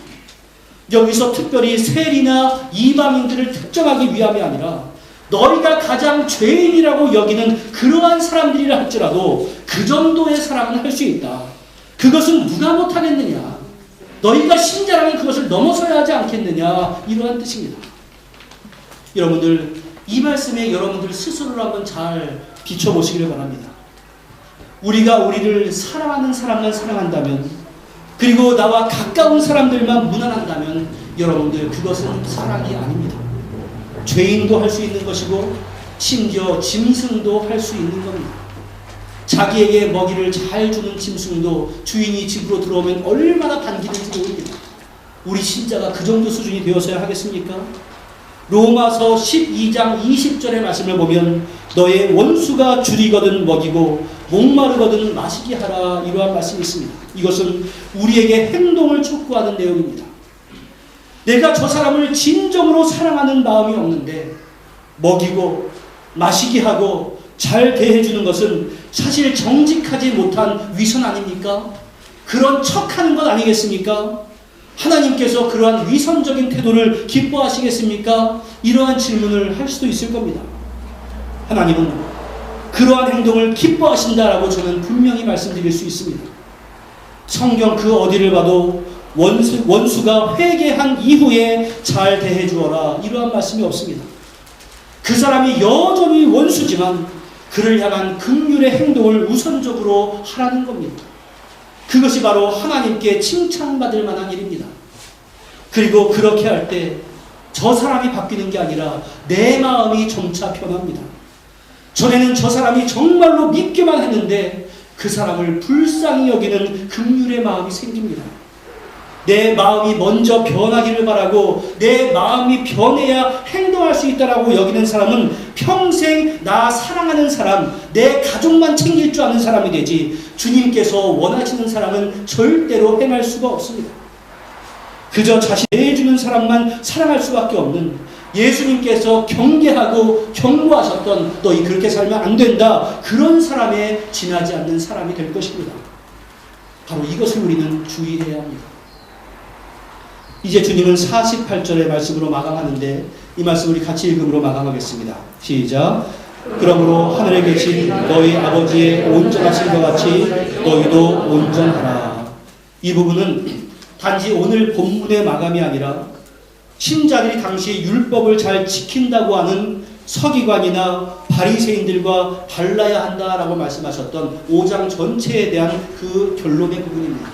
여기서 특별히 세리나 이방인들을 특정하기 위함이 아니라 너희가 가장 죄인이라고 여기는 그러한 사람들이라 할지라도 그 정도의 사랑은 할 수 있다. 그것은 누가 못하겠느냐? 너희가 신자라면 그것을 넘어서야 하지 않겠느냐? 이러한 뜻입니다. 여러분들, 이 말씀에 여러분들 스스로를 한번 잘 비춰보시기를 바랍니다. 우리가 우리를 사랑하는 사람만 사랑한다면, 그리고 나와 가까운 사람들만 무난한다면, 여러분들 그것은 사랑이 아닙니다. 죄인도 할 수 있는 것이고 심지어 짐승도 할 수 있는 겁니다. 자기에게 먹이를 잘 주는 짐승도 주인이 집으로 들어오면 얼마나 반기는지 모릅니다. 우리 신자가 그 정도 수준이 되었어야 하겠습니까? 로마서 12장 20절의 말씀을 보면 너의 원수가 줄이거든 먹이고 목마르거든 마시게 하라, 이러한 말씀이 있습니다. 이것은 우리에게 행동을 촉구하는 내용입니다. 내가 저 사람을 진정으로 사랑하는 마음이 없는데 먹이고 마시게 하고 잘 대해주는 것은 사실 정직하지 못한 위선 아닙니까? 그런 척하는 것 아니겠습니까? 하나님께서 그러한 위선적인 태도를 기뻐하시겠습니까? 이러한 질문을 할 수도 있을 겁니다. 하나님은 그러한 행동을 기뻐하신다라고 저는 분명히 말씀드릴 수 있습니다. 성경 그 어디를 봐도 원수가 회개한 이후에 잘 대해주어라, 이러한 말씀이 없습니다. 그 사람이 여전히 원수지만 그를 향한 긍휼의 행동을 우선적으로 하라는 겁니다. 그것이 바로 하나님께 칭찬받을 만한 일입니다. 그리고 그렇게 할 때 저 사람이 바뀌는 게 아니라 내 마음이 점차 변합니다. 전에는 저 사람이 정말로 믿기만 했는데 그 사람을 불쌍히 여기는 긍휼의 마음이 생깁니다. 내 마음이 먼저 변하기를 바라고 내 마음이 변해야 행동할 수 있다라고 여기는 사람은 평생 나 사랑하는 사람, 내 가족만 챙길 줄 아는 사람이 되지 주님께서 원하시는 사람은 절대로 행할 수가 없습니다. 그저 자신 해주는 사람만 사랑할 수밖에 없는, 예수님께서 경계하고 경고하셨던 너희 그렇게 살면 안 된다, 그런 사람에 지나지 않는 사람이 될 것입니다. 바로 이것을 우리는 주의해야 합니다. 이제 주님은 48절의 말씀으로 마감하는데 이 말씀 우리 같이 읽음으로 마감하겠습니다. 시작. 그러므로 하늘에 계신 너희 아버지의 온전하신 것 같이 너희도 온전하라. 이 부분은 단지 오늘 본문의 마감이 아니라 신자들이 당시 율법을 잘 지킨다고 하는 서기관이나 바리새인들과 달라야 한다라고 말씀하셨던 5장 전체에 대한 그 결론의 부분입니다.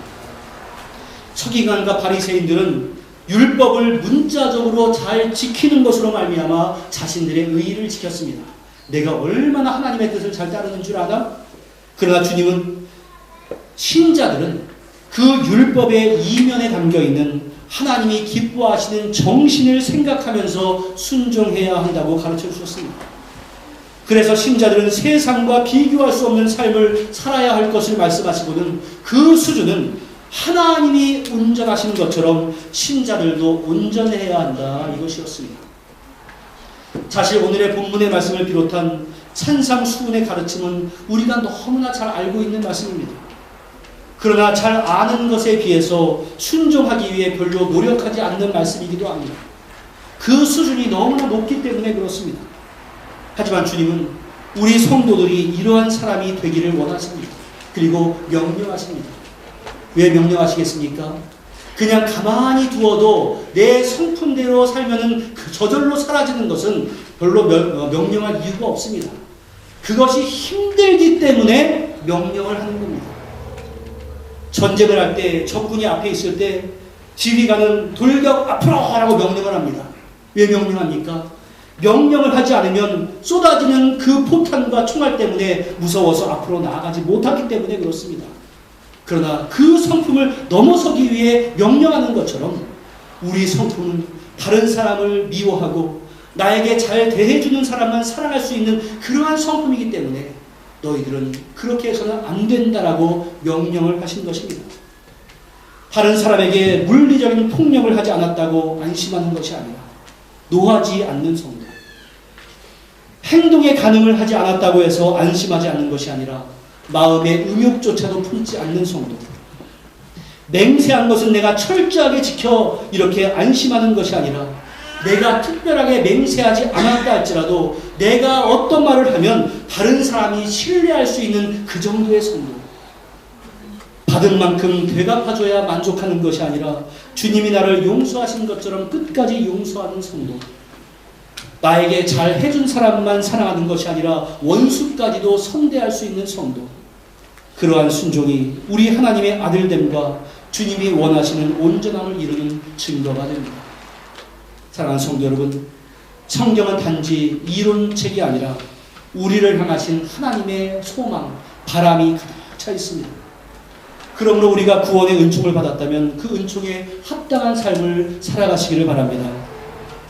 서기관과 바리새인들은 율법을 문자적으로 잘 지키는 것으로 말미암아 자신들의 의의를 지켰습니다. 내가 얼마나 하나님의 뜻을 잘 따르는 줄 아나? 그러나 주님은 신자들은 그 율법의 이면에 담겨있는 하나님이 기뻐하시는 정신을 생각하면서 순종해야 한다고 가르쳐 주셨습니다. 그래서 신자들은 세상과 비교할 수 없는 삶을 살아야 할 것을 말씀하시고는 그 수준은 하나님이 온전하신 것처럼 신자들도 온전해야 한다, 이것이었습니다. 사실 오늘의 본문의 말씀을 비롯한 산상수훈의 가르침은 우리가 너무나 잘 알고 있는 말씀입니다. 그러나 잘 아는 것에 비해서 순종하기 위해 별로 노력하지 않는 말씀이기도 합니다. 그 수준이 너무나 높기 때문에 그렇습니다. 하지만 주님은 우리 성도들이 이러한 사람이 되기를 원하십니다. 그리고 명령하십니다. 왜 명령하시겠습니까? 그냥 가만히 두어도 내 성품대로 살면은 저절로 사라지는 것은 별로 명령할 이유가 없습니다. 그것이 힘들기 때문에 명령을 하는 겁니다. 전쟁을 할 때 적군이 앞에 있을 때 지휘관은 돌격 앞으로 하라고 명령을 합니다. 왜 명령합니까? 명령을 하지 않으면 쏟아지는 그 포탄과 총알 때문에 무서워서 앞으로 나아가지 못하기 때문에 그렇습니다. 그러나 그 성품을 넘어서기 위해 명령하는 것처럼 우리 성품은 다른 사람을 미워하고 나에게 잘 대해주는 사람만 사랑할 수 있는 그러한 성품이기 때문에 너희들은 그렇게 해서는 안 된다라고 명령을 하신 것입니다. 다른 사람에게 물리적인 폭력을 하지 않았다고 안심하는 것이 아니라 노하지 않는 성도, 행동에 간음을 하지 않았다고 해서 안심하지 않는 것이 아니라 마음의 음욕조차도 품지 않는 성도, 맹세한 것은 내가 철저하게 지켜 이렇게 안심하는 것이 아니라 내가 특별하게 맹세하지 않았다 할지라도 내가 어떤 말을 하면 다른 사람이 신뢰할 수 있는 그 정도의 성도, 받은 만큼 되갚아줘야 만족하는 것이 아니라 주님이 나를 용서하신 것처럼 끝까지 용서하는 성도, 나에게 잘 해준 사람만 사랑하는 것이 아니라 원수까지도 선대할 수 있는 성도, 그러한 순종이 우리 하나님의 아들됨과 주님이 원하시는 온전함을 이루는 증거가 됩니다. 사랑하는 성도 여러분, 성경은 단지 이론책이 아니라 우리를 향하신 하나님의 소망, 바람이 가득 차 있습니다. 그러므로 우리가 구원의 은총을 받았다면 그 은총에 합당한 삶을 살아가시기를 바랍니다.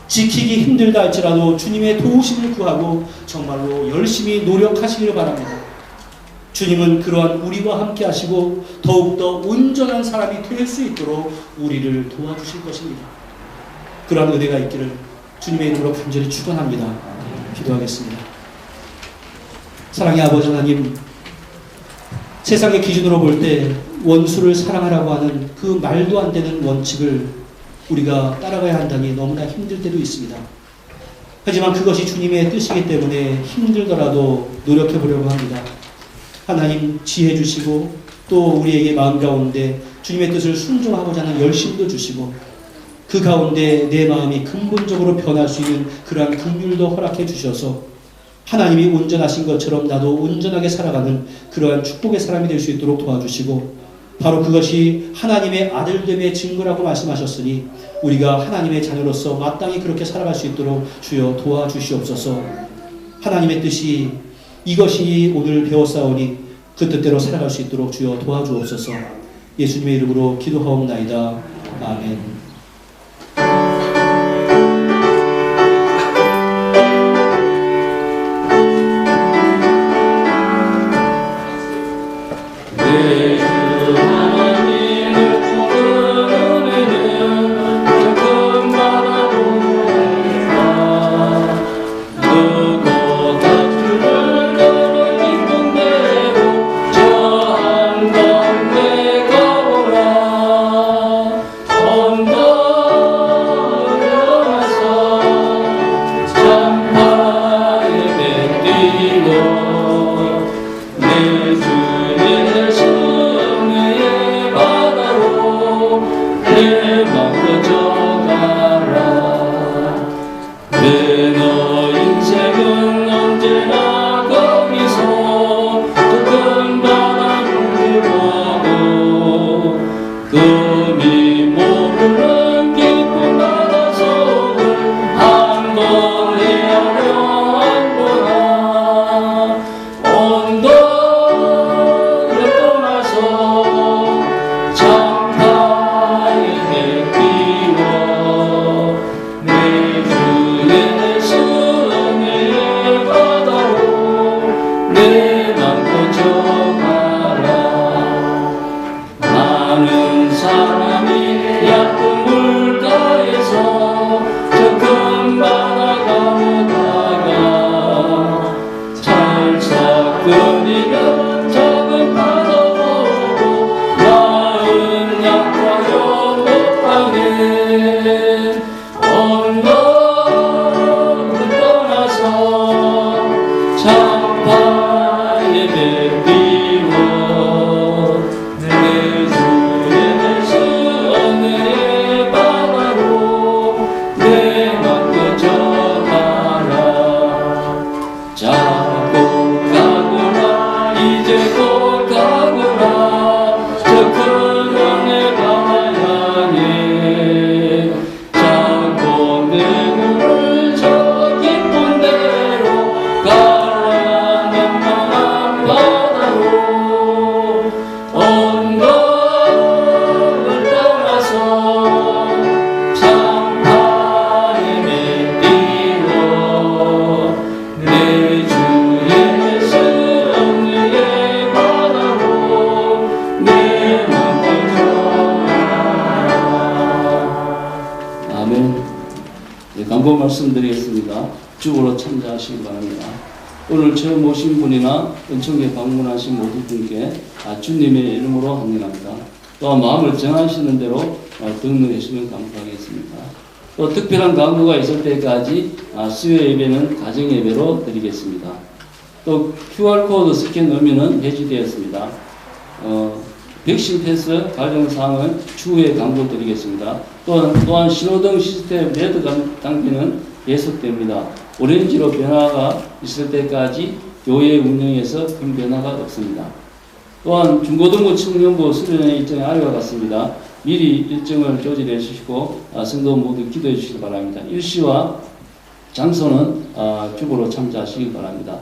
지키기 힘들다 할지라도 주님의 도우심을 구하고 정말로 열심히 노력하시기를 바랍니다. 주님은 그러한 우리와 함께 하시고 더욱더 온전한 사람이 될 수 있도록 우리를 도와주실 것입니다. 그러한 은혜가 있기를 주님의 이름으로 간절히 축원합니다. 기도하겠습니다. 사랑의 아버지 하나님, 세상의 기준으로 볼 때 원수를 사랑하라고 하는 그 말도 안 되는 원칙을 우리가 따라가야 한다니 너무나 힘들 때도 있습니다. 하지만 그것이 주님의 뜻이기 때문에 힘들더라도 노력해 보려고 합니다. 하나님 지혜 주시고 또 우리에게 마음 가운데 주님의 뜻을 순종하고자 하는 열심도 주시고 그 가운데 내 마음이 근본적으로 변할 수 있는 그러한 긍휼도 허락해 주셔서 하나님이 온전하신 것처럼 나도 온전하게 살아가는 그러한 축복의 사람이 될 수 있도록 도와주시고 바로 그것이 하나님의 아들됨의 증거라고 말씀하셨으니 우리가 하나님의 자녀로서 마땅히 그렇게 살아갈 수 있도록 주여 도와주시옵소서. 하나님의 뜻이 이것이 오늘 배웠사오니 그 뜻대로 살아갈 수 있도록 주여 도와주옵소서. 예수님의 이름으로 기도하옵나이다. 아멘. 말씀드리겠습니다. 주보로 참여하시기 바랍니다. 오늘 처음 오신 분이나 은총에 방문하신 모든 분께 주님의 이름으로 환영합니다. 또한 마음을 정하시는 대로 등록해 주시면 감사하겠습니다. 또 특별한 강구가 있을 때까지 수요 예배는 가정 예배로 드리겠습니다. 또 QR코드 스캔 의미는 해지되었습니다. 백신 패스 관련 사항은 추후에 강구드리겠습니다. 또한 신호등 시스템 레드 단계는 계속됩니다. 오렌지로 변화가 있을 때까지 교회 운영에서 큰 변화가 없습니다. 또한 중고등부 청년부 수련회 일정이 아래와 같습니다. 미리 일정을 조절해 주시고 성도 모두 기도해 주시기 바랍니다. 일시와 장소는 주보로 참조하시기 바랍니다.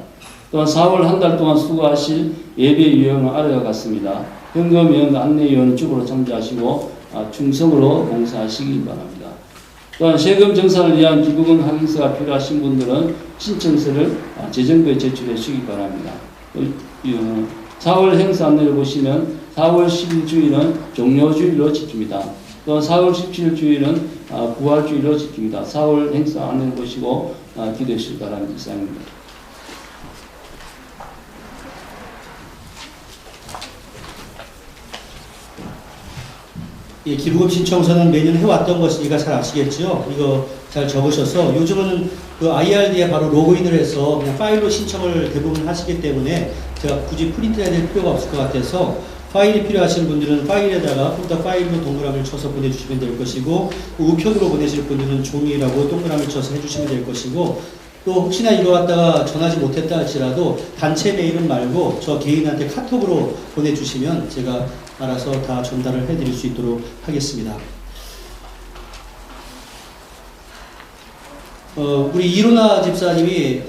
또한 4월 한 달 동안 수고하실 예배 유형은 아래와 같습니다. 현금위원, 안내위원 쪽으로 참조하시고 충성으로 봉사하시기 바랍니다. 또한 세금 정산을 위한 기부금 확인서가 필요하신 분들은 신청서를 재정부에 제출해 주시기 바랍니다. 4월 행사 안내를 보시면 4월 10일 주일은 종료주일로 지킵니다. 또 4월 17일 주일은 부활주일로 지킵니다. 4월 행사 안내를 보시고 기도해 주시기 바랍니다. 이상입니다. 예, 기부금 신청서는 매년 해왔던 것이니까 잘 아시겠죠? 이거 잘 적으셔서 요즘은 그 IRD에 바로 로그인을 해서 그냥 파일로 신청을 대부분 하시기 때문에 제가 굳이 프린트해야 될 필요가 없을 것 같아서 파일이 필요하신 분들은 파일에다가 폴더 파일로 동그라미를 쳐서 보내주시면 될 것이고 우편으로 보내실 분들은 종이라고 동그라미를 쳐서 해주시면 될 것이고 또 혹시나 이거 갖다가 전하지 못했다 할지라도 단체 메일은 말고 저 개인한테 카톡으로 보내주시면 제가 알아서 다 전달을 해드릴 수 있도록 하겠습니다. 우리 이로나 집사님이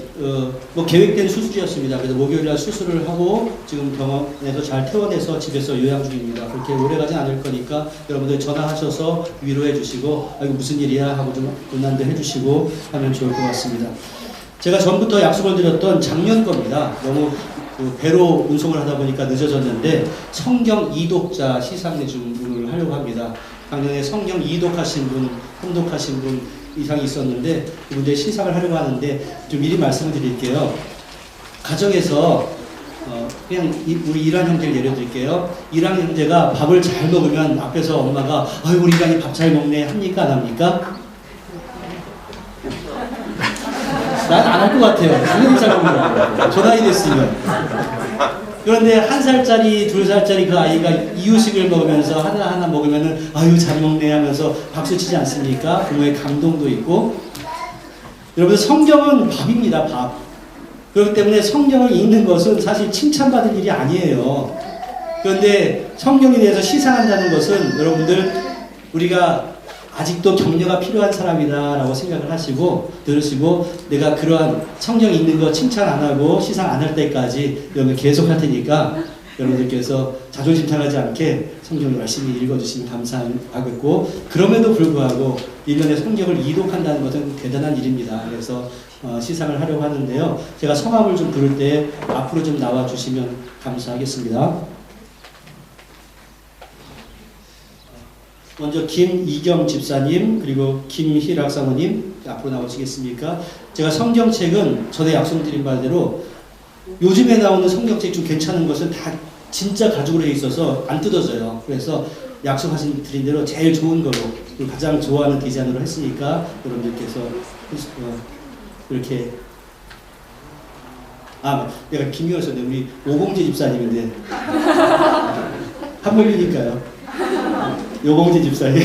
뭐 계획된 수술이었습니다. 그래서 목요일날 수술을 하고 지금 병원에서 잘 퇴원해서 집에서 요양 중입니다. 그렇게 오래 가진 않을 거니까 여러분들 전화하셔서 위로해 주시고 이거 무슨 일이야 하고 좀 응안도 해주시고 하면 좋을 것 같습니다. 제가 전부터 약속을 드렸던 작년 겁니다. 너무 배로 운송을 하다 보니까 늦어졌는데 성경 이독자 시상 내주를 하려고 합니다. 작년에 성경 이독하신 분, 혼독하신 분 이상이 있었는데 그분들 시상을 하려고 하는데 좀 미리 말씀을 드릴게요. 가정에서 그냥 우리 이란 형제를 예를 들게요. 이란 형제가 밥을 잘 먹으면 앞에서 엄마가 아유 우리 이란이 밥 잘 먹네 합니까 안 합니까? 난 안 할 것 같아요. 당연히 잘 먹는다고. 저 나이 됐으면. 그런데 1살짜리, 2살짜리 그 아이가 이유식을 먹으면서 하나하나 먹으면은 아유 잘 먹네 하면서 박수 치지 않습니까? 부모의 감동도 있고. 여러분 성경은 밥입니다. 밥. 그렇기 때문에 성경을 읽는 것은 사실 칭찬받을 일이 아니에요. 그런데 성경에 대해서 시상한다는 것은 여러분들 우리가 아직도 격려가 필요한 사람이다 라고 생각을 하시고 들으시고 내가 그러한 성경 읽는 거 칭찬 안 하고 시상 안 할 때까지 여러분 계속 할 테니까 여러분들께서 자존심 상하지 않게 성경을 열심히 읽어주시면 감사하겠고 그럼에도 불구하고 1년에 성경을 이독한다는 것은 대단한 일입니다. 그래서 시상을 하려고 하는데요. 제가 성함을 좀 부를 때 앞으로 좀 나와주시면 감사하겠습니다. 먼저 김이경 집사님 그리고 김희락 사모님 앞으로 나오시겠습니까? 제가 성경책은 전에 약속드린 바대로 요즘에 나오는 성경책 좀 괜찮은 것은 다 진짜 가죽으로 돼 있어서 안 뜯어져요. 그래서 약속하신 드린 대로 제일 좋은 걸로 가장 좋아하는 디자인으로 했으니까 여러분들께서 이렇게 내가 김경을 썼네. 우리 오봉재 집사님인데 한물리니까요. 요봉재 집사님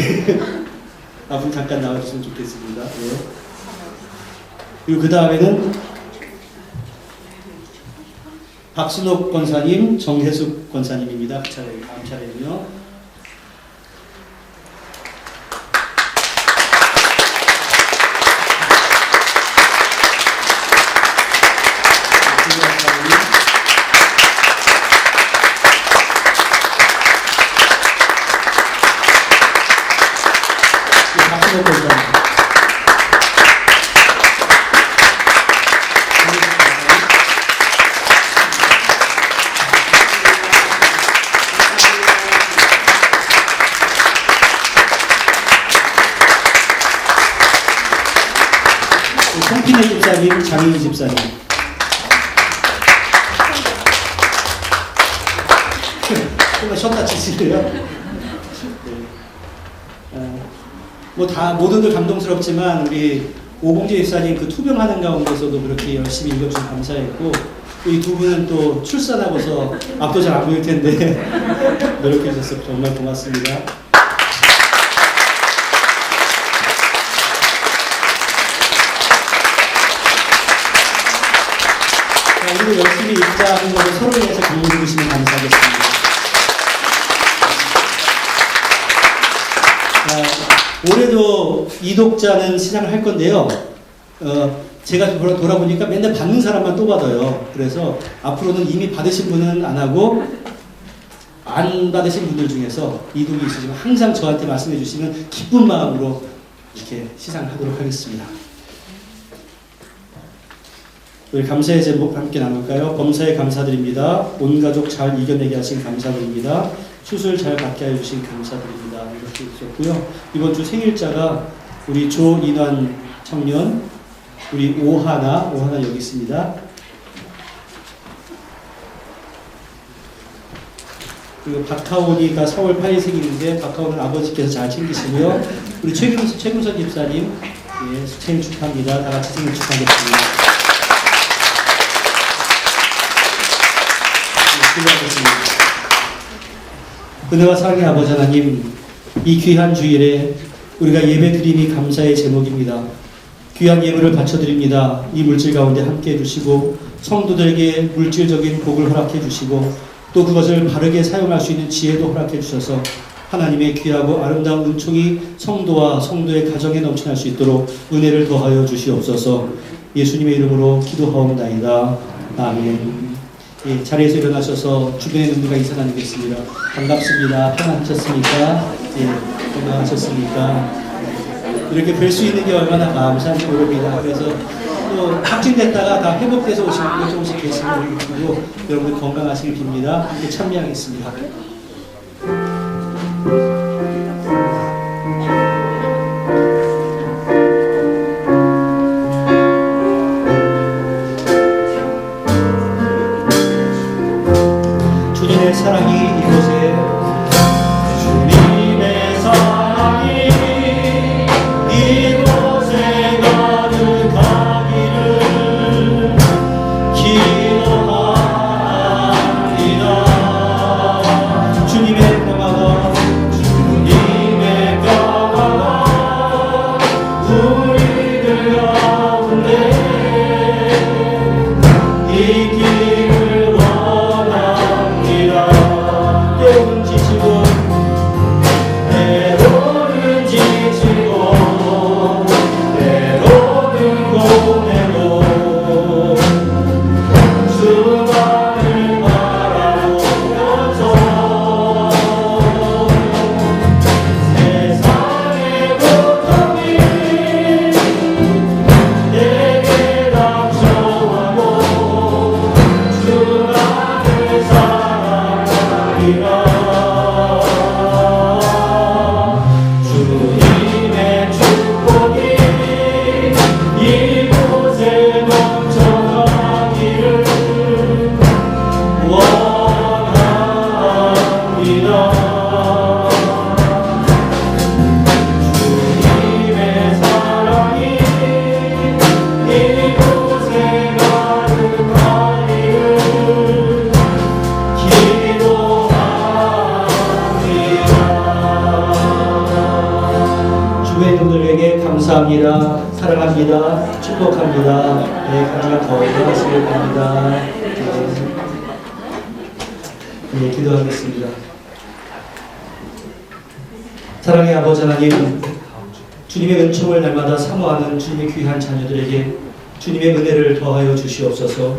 앞으로 잠깐 나와주시면 좋겠습니다. 네. 그리고 그 다음에는 박순옥 권사님, 정혜숙 권사님입니다. 그 차례, 다음 차례는요. 박순옥 권사님. 성필의 집사님, 장희 집사님. 정말 쉬었다 치시래요. 뭐 다 모두들 감동스럽지만 우리 오봉재 집사님 그 투병하는 가운데서도 그렇게 열심히 읽어주셔서 감사했고 이 두 분은 또 출산하고서 앞도 잘 안 보일 텐데 노력해 주셔서 정말 고맙습니다. 우리도 열심히 읽자 하는 것을 서로 위해서 강조해 주시면 감사하겠습니다. 올해도 이독자는 시상을 할 건데요. 제가 돌아보니까 맨날 받는 사람만 또 받아요. 그래서 앞으로는 이미 받으신 분은 안 하고 안 받으신 분들 중에서 이동이 있으시면 항상 저한테 말씀해 주시면 기쁜 마음으로 이렇게 시상하도록 하겠습니다. 우리 감사의 제목 함께 나눌까요? 범사에 감사드립니다. 온 가족 잘 이겨내게 하신 감사드립니다. 수술 잘 받게 해주신 감사드립니다. 이렇게 있었고요. 이번 주 생일자가 우리 조인환 청년, 우리 오하나 여기 있습니다. 그리고 박하온이가 4월 8일 생일인데 박하온은 아버지께서 잘 챙기시고요. 우리 최금선 집사님 예, 생일 축하합니다. 다 같이 생일 축하하겠습니다. 기도하겠습니다. 은혜와 사랑의 아버지 하나님, 이 귀한 주일에 우리가 예배 드림이 감사의 제목입니다. 귀한 예물을 바쳐드립니다. 이 물질 가운데 함께 해주시고 성도들에게 물질적인 복을 허락해 주시고 또 그것을 바르게 사용할 수 있는 지혜도 허락해 주셔서 하나님의 귀하고 아름다운 은총이 성도와 성도의 가정에 넘쳐날 수 있도록 은혜를 더하여 주시옵소서. 예수님의 이름으로 기도하옵나이다. 아멘. 예, 자리에서 일어나셔서 주변의 분들과 인사 나누겠습니다. 반갑습니다. 편안하셨습니까? 예, 건강하셨습니까? 이렇게 뵐 수 있는 게 얼마나 감사한지 모릅니다. 그래서 또 확진됐다가 다 회복돼서 오시는 분들 조금씩 계시는 거고 여러분들 건강하시길 빕니다. 함께 참여하겠습니다. 주님의 사랑이 이곳에 주님의 사랑이 이곳에 가득하기를 기도합니다. 주님의 평화가 우리들 가운데 있기를 원합니다. 때로는 지치고 때로는 고뇌고 수많은 바라보면서 세상의 고통이 내게 닥쳐오고 수많은 사랑하리라. 주님의 축복이 이곳에 넘쳐나기를 원합니다. 주님의 사랑이 이곳에 가득하기를 기도합니다. 주변 분들에게 감사합니다. 사랑합니다. 축복합니다. 네, 가장 더 일어나시길 바랍니다. 네, 기도하겠습니다. 사랑의 아버지 하나님, 주님의 은총을 날마다 사모하는 주님의 귀한 자녀들에게 주님의 은혜를 더하여 주시옵소서.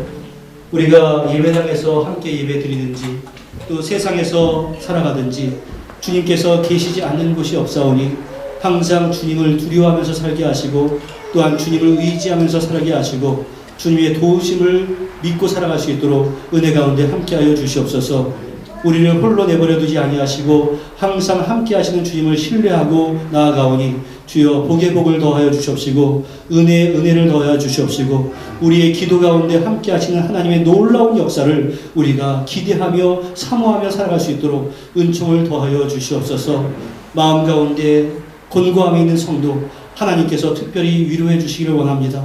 우리가 예배당에서 함께 예배 드리든지 또 세상에서 살아가든지 주님께서 계시지 않는 곳이 없사오니 항상 주님을 두려워하면서 살게 하시고 또한 주님을 의지하면서 살게 하시고 주님의 도우심을 믿고 살아갈 수 있도록 은혜 가운데 함께하여 주시옵소서. 우리를 홀로 내버려 두지 아니하시고 항상 함께하시는 주님을 신뢰하고 나아가오니 주여 복의 복을 더하여 주시옵시고 은혜를 더하여 주시옵시고 우리의 기도 가운데 함께하시는 하나님의 놀라운 역사를 우리가 기대하며 사모하며 살아갈 수 있도록 은총을 더하여 주시옵소서. 마음 가운데 곤고함이 있는 성도 하나님께서 특별히 위로해 주시기를 원합니다.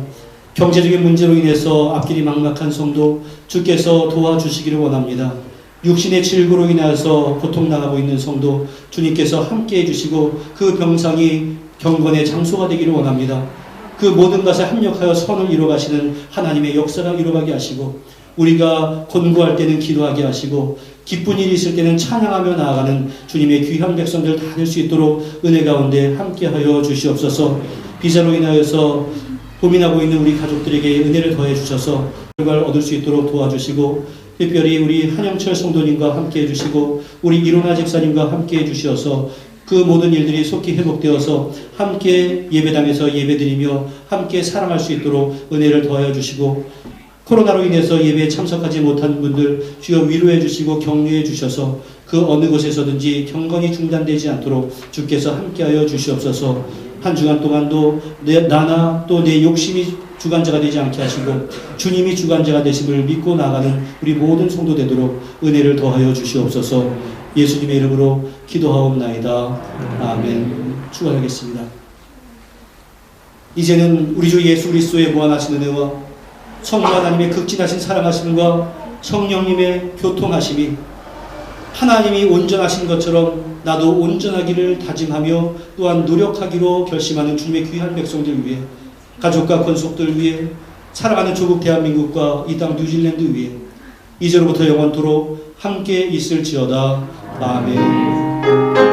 경제적인 문제로 인해서 앞길이 막막한 성도 주께서 도와주시기를 원합니다. 육신의 질고로 인하여서 고통당하고 있는 성도 주님께서 함께해 주시고 그 병상이 경건의 장소가 되기를 원합니다. 그 모든 것에 합력하여 선을 이루어가시는 하나님의 역사가 이루어가게 하시고 우리가 곤고할 때는 기도하게 하시고 기쁜 일이 있을 때는 찬양하며 나아가는 주님의 귀한 백성들 다 될 수 있도록 은혜 가운데 함께하여 주시옵소서. 비자로 인하여서 고민하고 있는 우리 가족들에게 은혜를 더해 주셔서 결과를 얻을 수 있도록 도와주시고, 특별히 우리 한영철 성도님과 함께 해주시고 우리 이로나 집사님과 함께 해주셔서 그 모든 일들이 속히 회복되어서 함께 예배당에서 예배드리며 함께 사랑할 수 있도록 은혜를 더하여 주시고, 코로나로 인해서 예배에 참석하지 못한 분들 주여 위로해 주시고 격려해 주셔서 그 어느 곳에서든지 경건이 중단되지 않도록 주께서 함께하여 주시옵소서. 한 주간 동안도 나나 또 내 욕심이 주관자가 되지 않게 하시고 주님이 주관자가 되심을 믿고 나가는 우리 모든 성도 되도록 은혜를 더하여 주시옵소서. 예수님의 이름으로 기도하옵나이다. 아멘. 축원하겠습니다. 이제는 우리 주 예수 그리스도의 무한하신 은혜와 성부 하나님의 극진하신 사랑하심과 성령님의 교통하심이 하나님이 온전하신 것처럼 나도 온전하기를 다짐하며 또한 노력하기로 결심하는 주님의 귀한 백성들 위해, 가족과 권속들 위해, 살아가는 조국 대한민국과 이 땅 뉴질랜드 위해 이제로부터 영원토록 함께 있을지어다. 아멘.